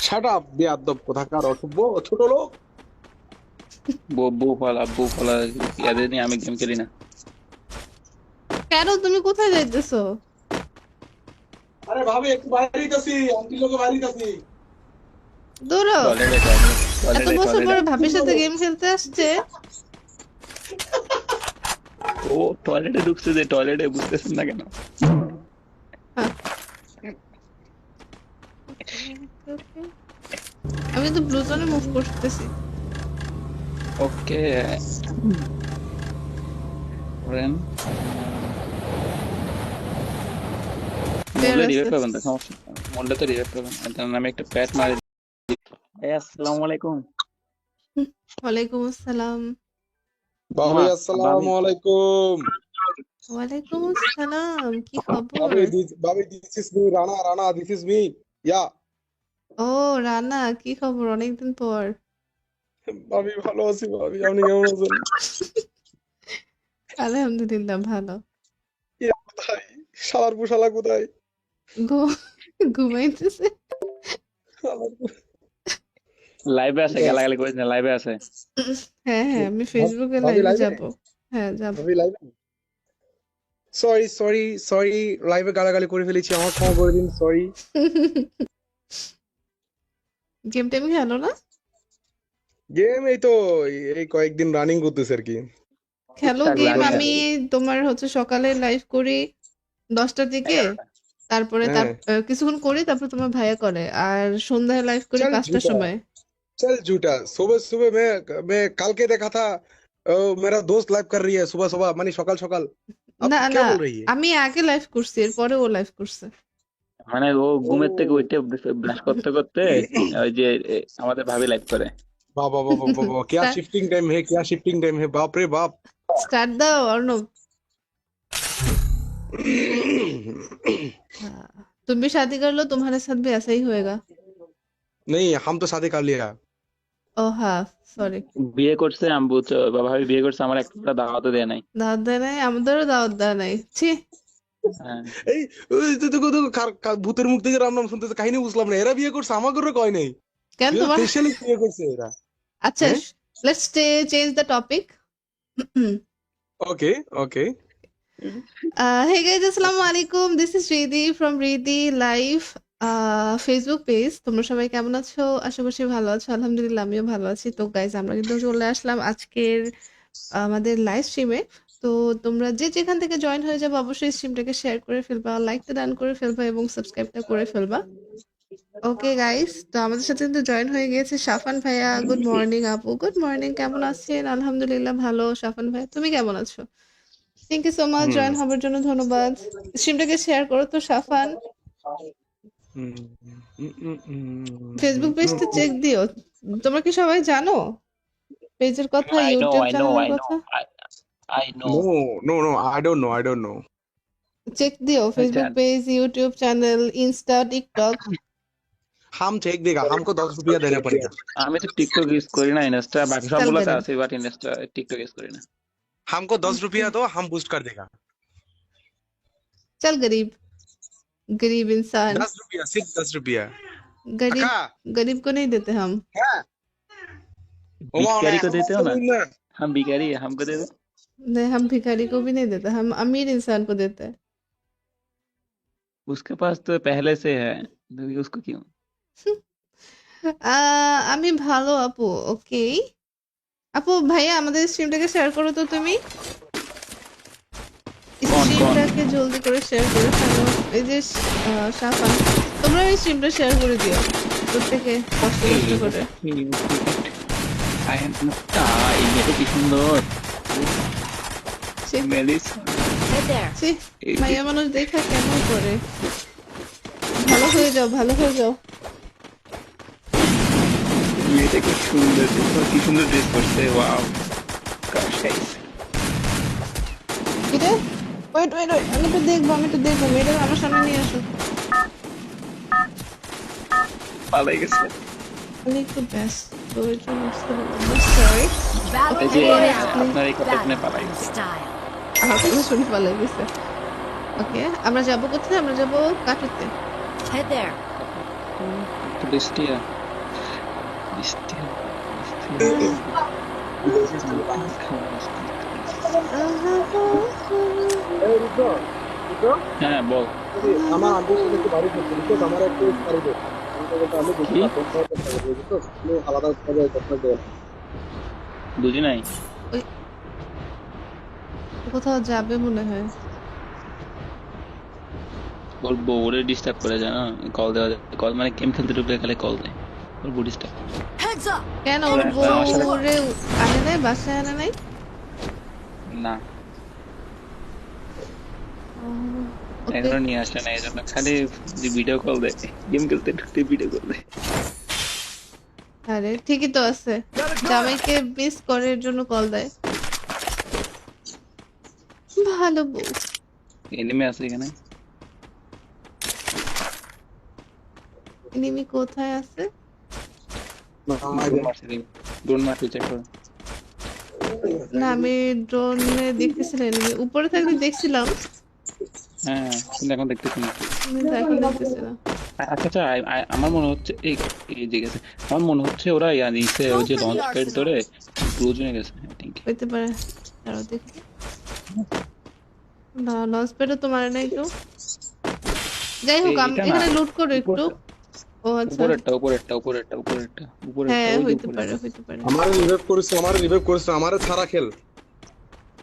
শাট আপ বেয়াদব কোথাকার অসভ্য ছোট লোক। বউ ফালা ইয়াদের নিয়ে আমি গেম খেলি না। কেন তুমি কোথায় যাইতেছো? আরে ভাবি একটু বাইরে দিতেছি, আন্টি লোকে বাইরে দিতেছি। দৌড়ো। টয়লেটে এত বছর পরে ভাবির সাথে গেম খেলতে আসছে। ও টয়লেটে ঢুকছে, যে টয়লেটে বুঝতেছেন না কেন? আমি তো ব্লু জোনে মুভ করতেছি। ওকে, করেন বের মরলে আছে। রিভাইভ পাবেন, তো সমস্যা নেই। মরলে তো রিভাইভ পাবেন, আর তার নামে একটা প্যাট মারি। আসসালামু আলাইকুম। ওয়ালাইকুম আসসালাম। ভাবি মা, আসসালামু আলাইকুম। ওয়ালাইকুম আসসালাম, কি খবর? ভাবি this is me, Rana Rana this is me. Yeah ও রানা, কি খবর অনেকদিন পর। ভাবি ভালো আছি ভাবি, আপনি কেমন আছেন? আলহামদুলিল্লাহ ভালো। ইয়া কোথায়, শালার পুশালা কোথায়? ঘুমাইতেছে। শালার পু- লাইভে আছে, গালাগালি করিস না, লাইভে আছে। হ্যাঁ হ্যাঁ, আমি ফেসবুকে ভাবি লাইভে লাইভে, যাব। হ্যাঁ যাব। ভাবি লাইভে। সরি সরি সরি, লাইভে গালাগালি করে ফেলেছি, আমার ক্ষমা করে দিন, সরি। গেম টেম খেলো না? গেম এই তো এই কয়েকদিন রানিং করতেছে আর কি। খেলো টুকটাক গেম। লাগে। আমি তোমার হচ্ছে সকালে লাইভ করি 10টার দিকে, তারপরে হ্যাঁ কিছুক্ষণ করি, তারপর তোমার ভাইয়া করে, আর সন্ধ্যায় লাইভ করি चल 5টার झूठा, সময়। चल झूठा। सुबह सुबह मैं कल के देखा था, मेरा दोस्त लाइव कर रही है सुबह सुबह, मानी सकाल सकाल। अब না क्या না, बोल रही है? আমি আগে লাইভ করছি, এরপরে ও লাইভ করছে। মানে ও ঘুমের থেকে উঠে ব্রাশ করতে করতে ওই যে আমাদের ভাবি লাইভ করে। वाह वाह वाह वाह वाह वाह, क्या शिफ्टिंग टाइम है, क्या शिफ्टिंग टाइम है, बाप रे बाप। स्टार्ट दाও अर्णव। हाँ, तुम भी शादी कर लो, तुम्हारे साथ भी ऐसा ही होएगा। नहीं हम तो शादी कर लिया। ও হ্যাঁ, সরি। বিয়ে করছে, আমি বুঝছো, ভাবি বিয়ে করছে, আমার একটা দাওয়াতও দেয় নাই। দাওয়াত দেয় নাই, আমাদেরও দাওয়াত দেয় নাই। ছি। হ্যাঁ, এই দেখো দেখো ভূতের মুখ থেকে রাম নাম শুনতেছে, কাহিনী বুঝলাম না, এরা বিয়ে করছে, আমাকে কয় নাই। কেন তোমার? স্পেশালি বিয়ে করছে এরা। আচ্ছা, হ্যাঁ? Let's change the topic. Okay okay. Hey guys, আসসালামু আলাইকুম, this is Ridi from Ridi live Facebook page. তোমরা সবাই কেমন আছো? আশা করছি ভালো আছো, আলহামদুলিল্লাহ আমিও ভালো আছি। তো গাইজ, আমরা কিন্তু চলে আসলাম আজকের আমাদের লাইভ স্ট্রিমে। তো তোমরা যে যেখান থেকে জয়েন হয়ে যাবে, অবশ্যই স্ট্রিমটাকে শেয়ার করে ফেলবা, লাইকটা ডান করে ফেলবা এবং সাবস্ক্রাইবটা করে ফেলবা। ওকে গাইস, তো আমাদের সাথে কিন্তু জয়েন হয়ে গিয়েছে সাফান ভাইয়া। গুড মর্নিং আপু, গুড মর্নিং, কেমন আছেন? আলহামদুলিল্লাহ ভালো। সাফান ভাইয়া, তুমি কেমন আছো? Thank you so much join হবার জন্য, ধন্যবাদ। স্ট্রিমটাকে শেয়ার করো তো সাফান। ফেসবুক পেজটা চেক দিও। তোমরা কি সবাই জানো পেজের কথা, I know, YouTube I know, চ্যানেলের I know, কথা? I know. No, I don't know, I don't know. Check দিও ফেসবুক জান- page, YouTube channel, Insta, TikTok. हम चेक देगा, हमको 10 रुपया देना पड़ेगा। আমি তো টিকটক ইউজ করি না, ইনস্টা বাকি চাল সবগুলোতে বেরেন। আছে, বাট ইনস্টা টিকটক ইউজ করি না। हमको 10 रुपया दो, हम बूस्ट कर देगा। चल गरीब गरीब इंसान 10 रुपया सिर्फ 10 रुपया गरीब काका गरीब को नहीं देते हम হ্যাঁ ওমা भिखारी को এখন देते हो বাচ্চা ना? দিন না हम भिखारी है, हमको दे दो। नहीं हम भिखारी को भी नहीं देते हम अमीर इंसान को देते हैं उसके पास तो पहले से है, तो उसको क्यों? আমি ভালো আপু ওকে আপু ভাইয়া আমাদের স্ট্রিমটাকে শেয়ার করো তো তুমি कौन স্ট্রিমটাকে জলদি করে শেয়ার করে ফেলো এই যে সাফান তোমরা এই স্ট্রিমটা শেয়ার করে দিও প্রত্যেকে কষ্ট কষ্ট করে ये तो কি সুন্দর ছি, মেলিস। Head there. ছি, ভাইয়া মানুষ দেখা কেমন করে ভালো হয়ে যাও ভালো হয়ে যাও মেয়েটা খুব সুন্দর, দেখো কি সুন্দর ড্রেস করছে, ওয়াও কাশ গাইস। কি রে ওয়েট ওয়েট ওয়েট আমি একটু দেখবো মেয়েটা আমার সামনে নিয়ে আসো পালাই গেছে। আমি একটু ব্যস্ত ওই জন্য সরি Battle এই যে Royale. আপনার এই কথা শুনে পালাই Battle গেছে। style. আমার কথা শুনে পালাই গেছে ওকে আমরা যাবো কোথায় আমরা যাবো কাটুতে Head there. तो लिस्टिया लिस्टिया এই রুদ্র রুদ্র হ্যাঁ বল। আমার আন্টির সাথে একটু বাড়ি করতে বুঝছো আমার একটু বাড়ি দে আমি বলতে আমি দেখি কি? না তোর সাথে কথা বলবো বুঝছো তুমি আলাদা ভাবে কথা বলো বুঝি নাই। কোথাও যাবে মনে হয় ওর বউরে ডিস্টার্ব করে যায় না, কল দেওয়া যায়, কল মানে গেম খেলতে ঢুকলে খালি কল দেয়, ওর বউ ডিস্টার্ব। Heads up. কেন ওর হ্যাঁ, আমার সাথে- বউরে আনে নাই বাসায় আনে নাই না ওকে এখনো নিয়ে আসে না, এই জন্য খালি ভিডিও কল দেয়, গেম খেলতে ঢুকতে ভিডিও কল দেয়। আরে ঠিকই তো আছে জামাইকে মিস করে এর জন্য কল দেয় ভালো বউ এনিমে আছে এখানে, এনিমি কোথায় আছে ডোন্ট মারতে চেক করো। না আমি ড্রোনে দেখতেছিলাম এনিমি উপরে থাকতে দেখছিলাম হ্যাঁ কিন্তু এখন দেখতেছি না। কিন্তু এখন দেখতেছি না আচ্ছা আচ্ছা আমার মনে হচ্ছে এই যে গেছে, আমার মনে হচ্ছে ওরা নিচে ওই যে লঞ্চ প্যাড ধরে ক্লোজনে গেছে আই থিংক। হইতে পারে দাঁড়াও দেখি না লঞ্চ প্যাডও তো মারে নাই কেউ যাই হোক আমি এটা না, এখানে লুট করো একটু ও আচ্ছা উপরেরটা হ্যাঁ ওই যে হইতে উপরে। পারে হইতে পারে আমারে রিভাইভ করেছে আমারে ছাড়া খেল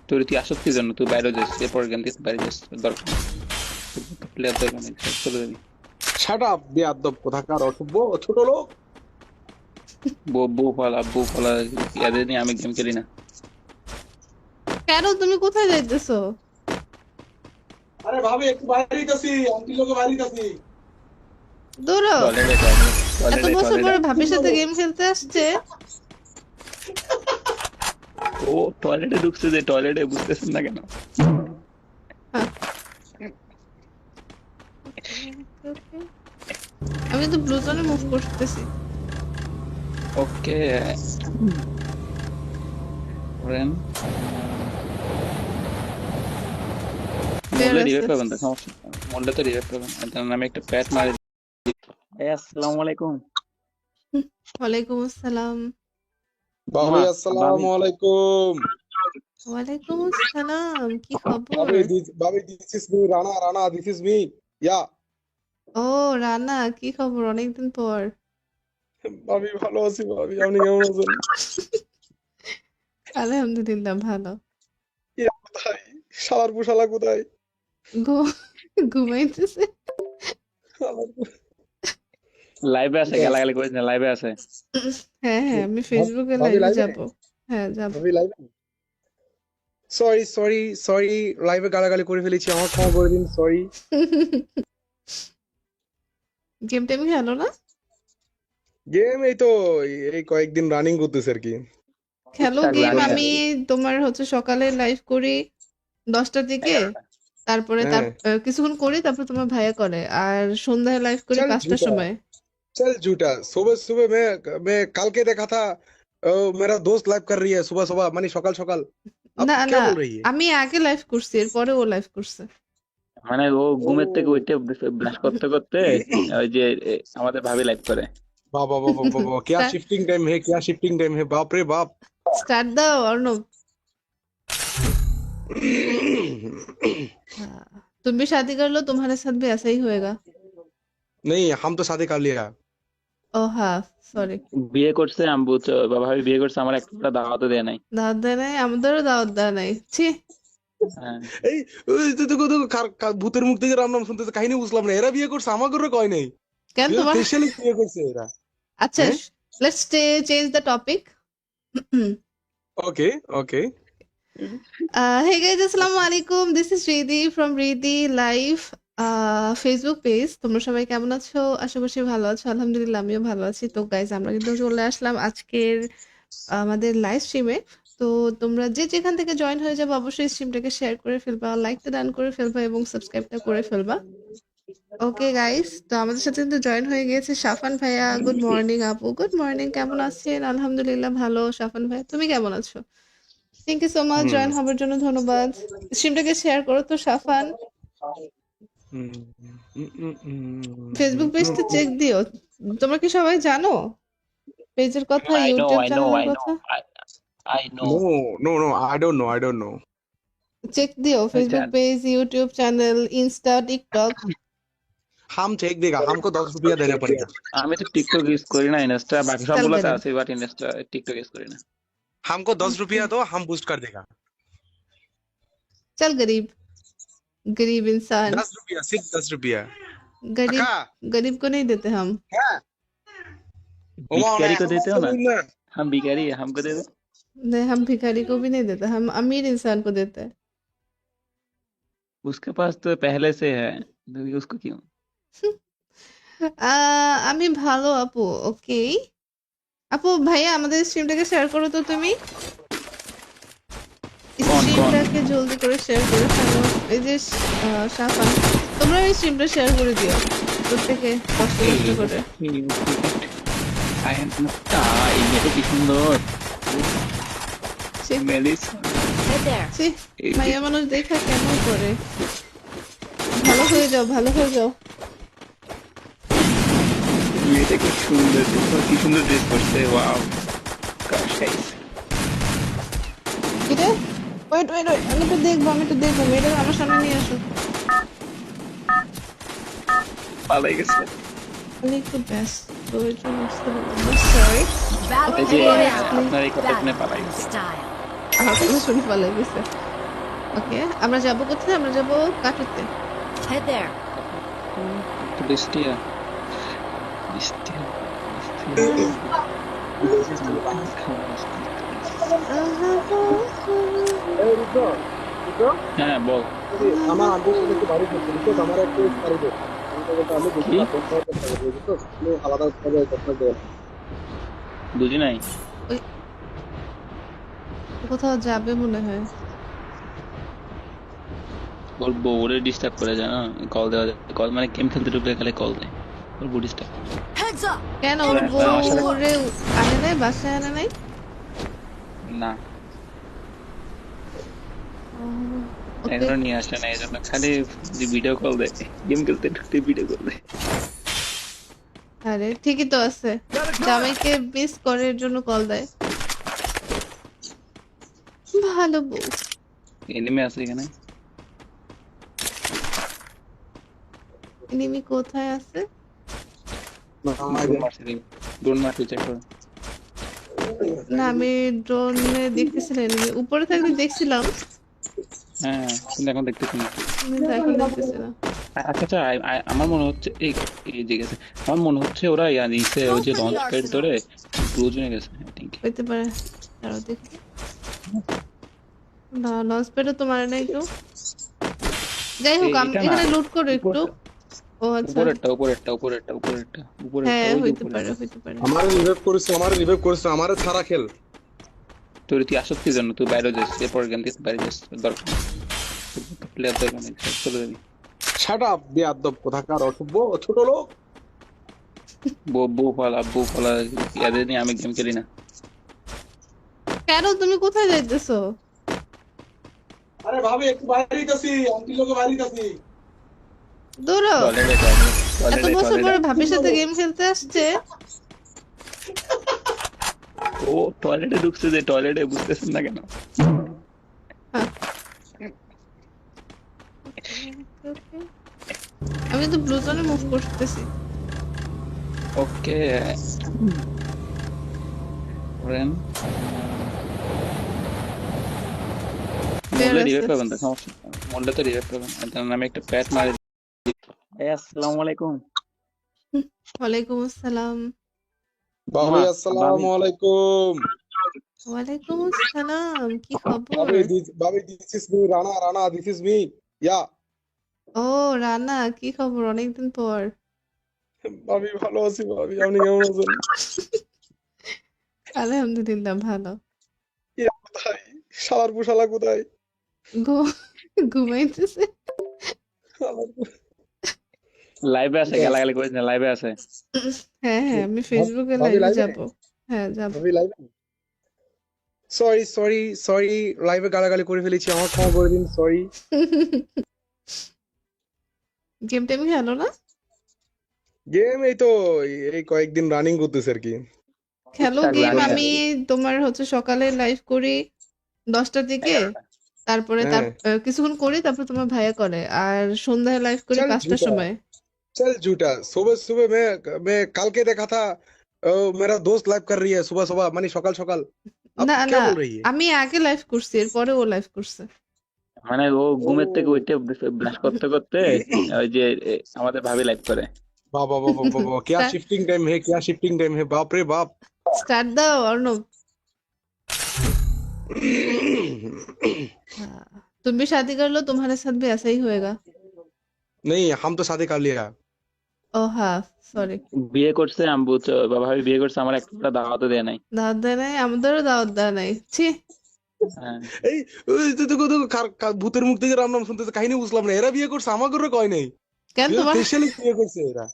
তোর তুই আসক্তি জন্য তুই বাইরে যাস, এরপর গেম থেকে বাইরে যাস, দরকার প্লেয়ার দরকার নেই, চলে যাবি। শাট আপ বেয়াদব কোথাকার অসভ্য ছোট লোক বউ ফালা ইয়াদের নিয়ে আমি গেম খেলি না। কেন তুমি কোথায় যাইতেছো আরে ভাবি একটু বাইরে দিতেছি আন্টি লোকে বাইরে দিতেছি দৌড়ো এত বছর পরে টয়লেটে ভাবির সাথে গেম খেলতে আসছে ও টয়লেটে ঢুকছে, যে টয়লেটে বুঝতেছেন না কেন? আমি তো ব্লু জোনে মুভ করতেছি ওকে করেন বের মোল্লা আছে। রিভাইভ পাবেন তো সমস্যা নেই। মোল্লা তো রিভাইভ পাবেন, তার নামে একটা প্যাট মারি। আসসালামু আলাইকুম। ওয়ালাইকুম আসসালাম ভাবি আসসালামু আলাইকুম ওয়ালাইকুম আসসালাম কি খবর ভাবি this is me Rana this is me yeah ও রানা কি খবর অনেকদিন পর ভাবি ভালো আছি ভাবি আপনি কেমন আছেন আলহামদুলিল্লাহ ভালো ইয়া কোথায় শালার পুশালা কোথায় ঘুমাইতেছে শালার পু- লাইভে আছে, গালাগালি করিস না, লাইভে আছে। হ্যাঁ হ্যাঁ আমি ফেসবুকে ভাবি লাইভে live এ? যাব হ্যাঁ যাব ভাবি লাইভে সরি লাইভে গালাগালি করে ফেলেছি আমার ক্ষমা করে দিন সরি গেম টেম খেলো না গেম এই তো এই কয়েকদিন রানিং করতেছে আর কি খেলো টুকটাক গেম লাগে। আমি তোমার হচ্ছে সকালে লাইভ করি 10টার দিকে তারপরে হ্যাঁ। কিছুক্ষণ করি তারপর তোমার ভাইয়া করে আর সন্ধ্যায় লাইভ করি চল 5টার झूठा। সময় चल झूठा सुबह सुबह मैं कल के देखा था मेरा दोस्त लाइव कर रही है सुबह सुबह मानी सकाल सकाल अब না क्या না बोल रही है আমি আগে লাইভ করছি এরপরে ও লাইভ করছে মানে ও ঘুমের থেকে উঠে ব্রাশ করতে করতে ওই যে আমাদের ভাবি লাইভ করে। वाह वाह वाह वाह वाह वाह, क्या स्टार्ट शिफ्टिंग टाइम है, क्या शिफ्टिंग टाइम है, बाप रे बाप। स्टार्ट दो अर्णव। हाँ, तुम भी शादी कर लो, तुम्हारे साथ भी ऐसा ही होएगा। नहीं, हम तो शादी कर लिया। ओह हाँ, সরি। বিয়ে করছে আম্বু তো, ভাবি বিয়ে করছে, আমার একটা দাওয়াতও দেয় নাই। দাওয়াত দেয় নাই, আমাদেরও দাওয়াত দেয় নাই। ছি, হ্যাঁ, এই ওই তো দেখো দেখো ভূতের মুখ থেকে রাম নাম শুনতেছে, কাহিনী বুঝলাম না, এরা বিয়ে করছে আমাকে কয় নাই, কেন এরা তোমার? স্পেশালি বিয়ে করছে এরা। আচ্ছা, হ্যাঁ let's change the topic. Okay okay. Hey guys, আসসালামু আলাইকুম। This is Ridi from Ridi live Facebook page. তোমরা সবাই কেমন আছো? আশা করছি ভালো আছো। আলহামদুলিল্লাহ আমিও ভালো আছি। তো গাইজ আমরা কিন্তু চলে আসলাম আজকের আমাদের লাইভ স্ট্রিমে। তো তোমরা যে যেখান থেকে জয়েন হয়ে যাবে অবশ্যই স্ট্রিমটাকে শেয়ার করে ফেলবা, লাইকটা ডান করে ফেলবা এবং সাবস্ক্রাইবটা করে ফেলবা। ওকে গাইস, তো আমাদের সাথে কিন্তু জয়েন হয়ে গিয়েছে সাফান ভাইয়া। গুড মর্নিং আপু। গুড মর্নিং, কেমন আছেন? আলহামদুলিল্লাহ ভালো। সাফান ভাইয়া তুমি কেমন আছো? Thank you so much hmm join হবার জন্য, ধন্যবাদ। স্ট্রিমটাকে শেয়ার করো তো সাফান। হুম হুম হুম হুম ফেসবুক হুম পেজটা হুম। চেক দিও। তোমরা কি সবাই জানো পেজের কথা, I know YouTube I know চ্যানেলের আই নো কথা? I know. No, no, no, I don't know, I don't know. Check দিও Facebook page, YouTube channel, Insta, TikTok. हम चेक देगा, हमको 10 रुपया देना पड़ेगा। আমি তো টিকটক ইউজ করি না, ইনস্টা বাকি চল সবগুলোতে গরিব, আছে, বাট ইনস্টা টিকটক ইউজ করি না। हमको 10 रुपया दो, हम बूस्ट कर देगा। চল গরিব, गरीब इंसान। 10 रुपया, सिर्फ 10 रुपया। गरीब काका गरीब को नहीं देते हम। है ओमा भिखारी को हम देते हो ना, ना। हम भिखारी है, हमको दे दो। नहीं, हम भिखारी को भी नहीं देते, हम अमीर इंसान को देते हैं। उसके पास तो पहले से है, तो उसको क्यों? আমি ভালো আপু। ওকে আপু, ভাইয়া আমাদের স্ট্রিমটাকে শেয়ার করো তো তুমি। कौन স্ট্রিমটাকে জলদি করে শেয়ার করে ফেলো। এই যে সাফান, তোমরা এই স্ট্রিমটা শেয়ার করে দিও প্রত্যেকে কষ্ট কষ্ট করে। আই এম এই মেয়েটা কি সুন্দর, ছি, মেলিস। Head there. ছি, ভাইয়া মানুষ দেখা কেমন করে। ভালো হয়ে যাও, ভালো হয়ে যাও। মেয়েটা কি সুন্দর, দেখো কি সুন্দর ড্রেস করছে, ওয়াও। কিরে, ওয়েট ওয়েট ওয়েট, আমি একটু দেখবো, আমি একটু দেখবো। মেয়েটা আমার সামনে নিয়ে আসো। পালাই গেছে। আমি একটু ব্যস্ত, ওই জন্য বুঝতে পারলাম না, সরি। Battle এই যে Royale. আপনার এই কথা শুনে পালাই Battle গেছে। style. আমার কথা শুনে পালাই গেছে। ওকে, আমরা যাবো কোথায়? আমরা যাবো কাটুতে। Head there. তো বৃষ্টিয়া বৃষ্টিয়া হ্যাঁ বল। আমার আন্টির সাথে একটু বাড়ি করতে দিচ্ছ, আমার একটু বাড়ি দে। আমি দেখি কি? না, বুঝছো? তুমি আলাদা ভাবে কথা বল। বুঝি নাই। ওই কোথাও যাবে মনে হয়। ওর বউরে ডিস্টার্ব করে, জানো, কল দেওয়া যায়, কল মানে গেম খেলতে ঢুকলে খালি কল দেয়, ওর বউ ডিস্টার্ব। Heads up. কেন ওর আমার সাথে- বউরে আনে নাই, বাসায় আনে নাই? না, ওকে, এখনো নিয়ে আসে না, এই জন্য খালি ভিডিও কল দেয়, গেম খেলতে ঢুকতে ভিডিও কল দেয়। আরে ঠিকই তো আছে, জামাইকে মিস করে এর জন্য কল দেয়। ভালো বউ। এনিমে আছে এখানে। এনিমি কোথায় আছে? ড্রোন মারতে চেক করো। না, আমি ড্রোনে দেখতেছি না এনিমি। উপরে থাকলে দেখছিলাম, হ্যাঁ, কিন্তু এখন দেখতেছি না। কিন্তু এখন দেখতেছি না। আচ্ছা আচ্ছা, আমার মনে হচ্ছে এই যে গেছে, আমার মনে হচ্ছে ওরা নিচে ওই যে লঞ্চ প্যাড ধরে ক্লোজনে গেছে, আই থিংক। হইতে পারে, দাঁড়াও দেখি। না, লঞ্চ প্যাডও তো মারে নাই কেউ। যাই হোক, আমি এটা না, এখানে লুট করো একটু। ও আচ্ছা, উপরেরটা উপরেরটা উপরেরটা উপরেরটা উপরেরটা, হ্যাঁ ওই যে হইতে উপরে। পারে, হইতে পারে। আমারে রিভাইভ করেছে, আমারে ছাড়া খেল। তুই আসক্তি জন্য তুই বাইরে যাস, এরপর গেম থেকে বাইরে যাস, দরকার প্লেয়ার দরকার নেই, চলে যাবি। শাট আপ বেয়াদব কোথাকার অসভ্য ছোট লোক। বউ ফালা ইয়াদের নিয়ে আমি গেম খেলি না। কেন তুমি কোথায় যাইতেছো? আরে ভাবি একটু বাইরে যাচ্ছি, আন্টি লোকে বাইরে যাচ্ছি। দৌড়ো। টয়লেটে এত বছর পরে ভাবির সাথে গেম খেলতে আসছে। ও টয়লেটে ঢুকছে, যে টয়লেটে বুঝতেছেন না কেন? হ্যাঁ। আমি তো ব্লু জোনে মুভ করতেছি। ওকে করেন, বের মরলে আছে। রিভাইভ পাবেন তো, সমস্যা নেই। মরলে তো রিভাইভ পাবেন। আর তার নামে একটা প্যাট মারি। আসসালামু আলাইকুম। ওয়ালাইকুম আসসালাম। ভাবি মা, আসসালামু আলাইকুম। ওয়ালাইকুম আসসালাম, কি খবর? ভাবি this is me Rana, Rana this is me. Yeah ও রানা, কি খবর অনেকদিন পর। ভাবি ভালো আছি ভাবি, আপনি কেমন আছেন? আলহামদুলিল্লাহ ভালো। ইয়া কোথায়? শালার পুশালা কোথায়? ঘুমাইতেছে। শালার পু- লাইভে আছে, কোথায়? গালাগালি করিস না, লাইভে আছে। হ্যাঁ হ্যাঁ, আমি ফেসবুকে ভাবি লাইভে লাইভে? যাব। হ্যাঁ যাব। ভাবি লাইভে? সরি সরি সরি, লাইভে গালাগালি করে ফেলেছি, আমার ক্ষমা করে দিন, সরি। গেম টেম খেলো না? গেম এই তো এই কয়েকদিন রানিং করতেছে আর কি। খেলো টুকটাক গেম। লাগে। আমি তোমার হচ্ছে সকালে লাইভ করি 10টার দিকে, তারপরে হ্যাঁ কিছুক্ষণ করি, তারপর তোমার ভাইয়া করে, আর সন্ধ্যায় লাইভ করি चल 5টার झूठा, সময়। चल झूठा। सुबह सुबह मैं कल के देखा था, मेरा दोस्त लाइव कर रही है सुबह सुबह, मानी सकाल सकाल। अब না क्या না, बोल रही है? আমি আগে লাইভ করছি, এরপরে ও লাইভ করছে। মানে ও ঘুমের থেকে ओ উঠে ব্রাশ করতে করতে ওই যে আমাদের ভাবি লাইভ করে। वाह वाह वाह वाह वाह वाह, क्या স্টার্ট शिफ्टिंग टाइम है, क्या शिफ्टिंग टाइम है, बाप रे बाप। স্টার্ট দাও অর্ণব। हाँ, तुम भी शादी कर लो, तुम्हारे साथ भी ऐसा ही होएगा। नहीं हम तो शादी कर लिया। ও হ্যাঁ, সরি। বিয়ে করছে, আমি বুঝছো, ভাবি বিয়ে করছে, আমার একটা দাওয়াতও দেয় নাই। দাওয়াত দেয় নাই, আমাদেরও দাওয়াত দেয় নাই। ছি। হ্যাঁ। এই ওই তো দেখো দেখো ভূতের মুখ থেকে রাম নাম শুনতেছে, কাহিনী বুঝলাম না, এরা বিয়ে করছে আমাকে কয় নাই। কেন এরা তোমার? স্পেশালি বিয়ে করছে এরা।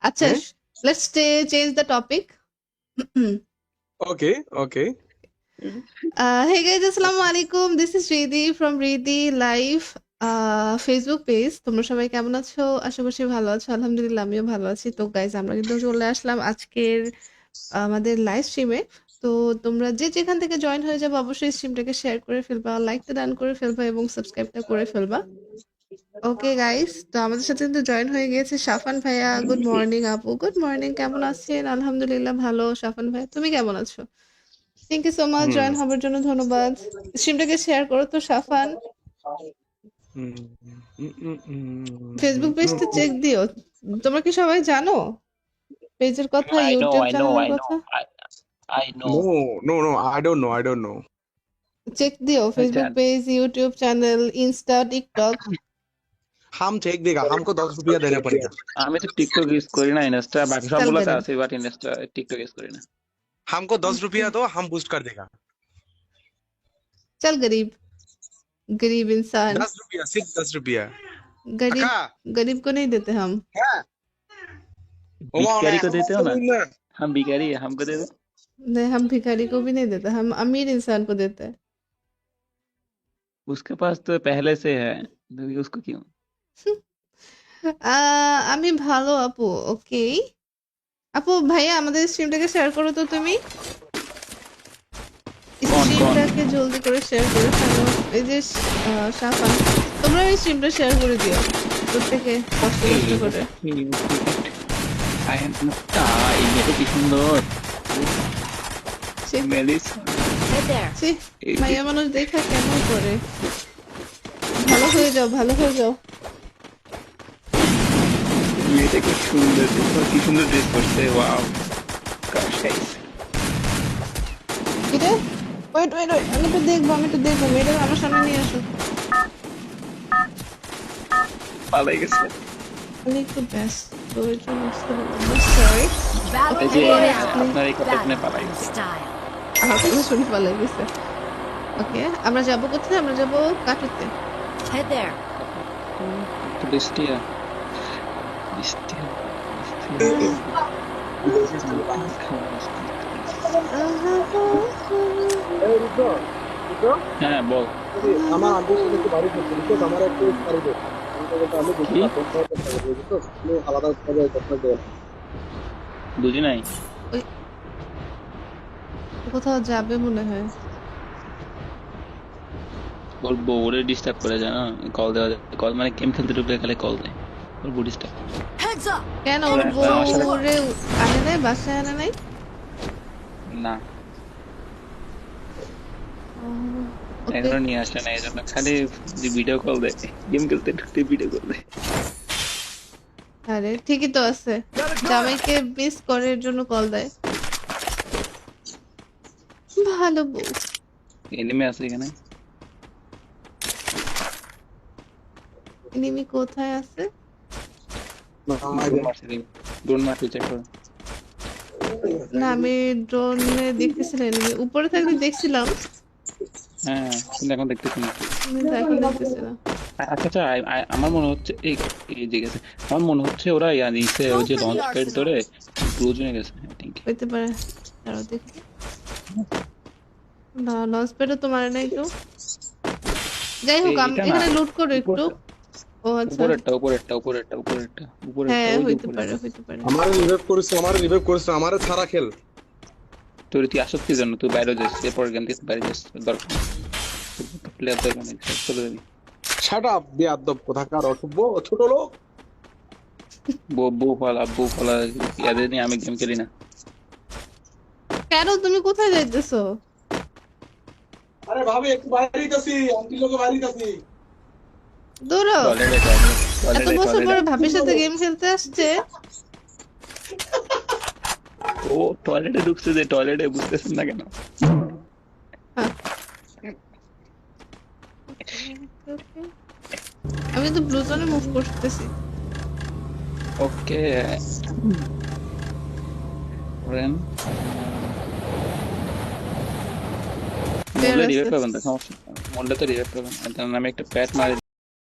আচ্ছা, হ্যাঁ let's change the topic. Okay okay. Hey guys, আসসালামু আলাইকুম। This is Ridi from Ridi live Facebook page. তোমরা সবাই কেমন আছো? আশা করছি ভালো আছো। আলহামদুলিল্লাহ আমিও ভালো আছি। তো গাইজ, আমরা কিন্তু চলে আসলাম আজকের আমাদের লাইভ স্ট্রিমে। তো তোমরা যে যেখান থেকে জয়েন হয়ে যাবে, অবশ্যই স্ট্রিমটাকে শেয়ার করে ফেলবা, লাইকটা ডান করে ফেলবা এবং সাবস্ক্রাইবটা করে ফেলবা। ওকে গাইস, তো আমাদের সাথে কিন্তু জয়েন হয়ে গিয়েছে সাফান ভাইয়া। গুড মর্নিং আপু, গুড মর্নিং, কেমন আছেন? আলহামদুলিল্লাহ ভালো। সাফান ভাইয়া, তুমি কেমন আছো? Thank you so much hmm join হবার জন্য, ধন্যবাদ। স্ট্রিমটাকে শেয়ার করো তো সাফান। হুম হুম হুম ফেসবুক হুম পেজটা হুম। চেক দিও। তোমরা কি সবাই জানো পেজের কথা, I know, YouTube I know, চ্যানেলের I know, কথা? I know. No, no, no, I don't know, I don't know. Check দিও ফেসবুক জান, page, YouTube channel, Insta, TikTok. हम चेक देगा, हमको 10 रुपया देना पड़ेगा। আমি তো টিকটক ইউজ করি না, ইনস্টা বাকি চল সবগুলোতে গরিব, আছে, বাট ইনস্টা টিকটক ইউজ করি না। हमको 10 रुपया दो, हम बूस्ट कर देगा। চল গরিব, गरीब इंसान। 10 रुपया, सिर्फ 10 रुपया। गरीब काका गरीब को नहीं देते हम। है ओमा भिखारी को ओना देते हो ना, ना। हम भिखारी है, हमको दे दो। नहीं, हम भिखारी को भी नहीं देते, हम अमीर इंसान को देते हैं। उसके पास तो पहले से है, तो उसको क्यों? আমি ভালো আপু। ওকে আপু, ভাইয়া আমাদের স্ট্রিমটাকে শেয়ার করো তো তুমি। कौन कौन? স্ট্রিমটাকে জলদি করে শেয়ার করে ফেলো। এই যে সাফান, তোমরা এই স্ট্রিমটা শেয়ার করে দিও প্রত্যেকে কষ্ট কষ্ট করে। I am এই মেয়েটা কি সুন্দর, ছি, মেলিসা। Head there. ছি, মাইয়া মানুষ দেখা কেমন করে। ভালো হয়ে যাও, ভালো হয়ে যাও। মেয়েটা কি সুন্দর, দেখো কি সুন্দর ড্রেস করছে, ওয়াও। কিরে, ওয়েট ওয়েট ওয়েট, আমি একটু দেখবো, আমি একটু দেখবো। মেয়েটা আমার সামনে নিয়ে আসো। পালাই গেছে। আমি একটু ব্যস্ত, ওই জন্য বুঝতে পারলাম না, সরি। Battle এই যে Royale. আপনার এই কথা শুনে পালাই Battle গেছে। style. আমার কথা শুনে পালাই গেছে। ওকে, আমরা যাবো কোথায়? আমরা যাবো কাটুতে। Head there. তো বৃষ্টিয়া, বৃষ্টিয়া, এই রুদ্র, রুদ্র, হ্যাঁ বল। আমার আন্টির সাথে একটু বাড়ি করতে, বিকজ আমার একটু বাড়ি দে। আমি বুঝি কি না তোমরা চেষ্টা করবে বুঝছো তুমি আলাদা ভাবে কথা বলো বুঝি নাই। ওই কোথাও যাবে মনে হয়। ওর বউরে ডিস্টার্ব করে যায় না, কল দেওয়া যায়, কল মানে গেম খেলতে ঢুকলে খালি কল দেয়, ওর বউ ডিস্টার্ব। Heads up! কেন ওর আমার সাথে বউরে আনে নাই, বাসায় আনে নাই? না, ওকে, এখনো নিয়ে আসে না, এই জন্য খালি ভিডিও কল দেয়, গেম খেলতে ঢুকতে ভিডিও কল দেয়। আরে ঠিকই তো আছে, জামাইকে মিস করে এর জন্য কল দেয়। ভালো বউ। এনিমে আছে এখানে, এনিমি কোথায় আছে? না ড্রোন মারছে, ড্রোন মারছে, চেক করো। না আমি ড্রোনে দেখতেছিলাম, এনিমি উপরে থাকলে দেখছিলাম, হ্যাঁ, কিন্তু এখন দেখতেছি না। কিন্তু এখন দেখতেছি না। আচ্ছা আচ্ছা, আমার মনে হচ্ছে এই এই যে গেছে, আমার মনে হচ্ছে ওরা নিচে ওই যে Open launch the pad arsenal. ধরে প্রয়োজনে গেছে আই থিঙ্ক। হইতে পারে, দাঁড়াও দেখি। না লঞ্চ প্যাডও তো মারে নাই কেউ। যাই হোক এটা না, এখানে লুট করো একটু। উপরটা ও আচ্ছা, উপরেরটা উপরেরটা উপরেরটা উপরেরটা উপরেরটা, হ্যাঁ ওই যে হইতে পারে, উপরেরটা। হইতে পারে। আমারে রিভাইভ করেছে আমারে ছাড়া খেল তুই আসত কি জন্য, তুই বাইরে যাস, এরপর গেম থেকে বাইরে যাস, দরকার প্লেয়ার দরকার নেই, চলে যাবি। শাট আপ বেয়াদব কোথাকার অসভ্য ছোট লোক বউ ফালা ইয়াদের নিয়ে আমি গেম খেলি না। কেন তুমি কোথায় যাইতেছো? আরে ভাবি একটু বাইরে যাইতাছি আন্টি লোকে বাইরে যাইতাছি দৌড়ো। টয়লেটে এত বছর পরে ভাবির সাথে গেম খেলতে আসছে। ও টয়লেটে ঢুকছে, যে টয়লেটে বুঝতেছেন না কেন? আমি তো ব্লু জোনে মুভ করতেছি। ওকে করেন, বের মরলে আছে। রিভাইভ পাবেন তো, সমস্যা নেই। মরলে তো রিভাইভ পাবেন, আর তার নামে একটা প্যাট মারি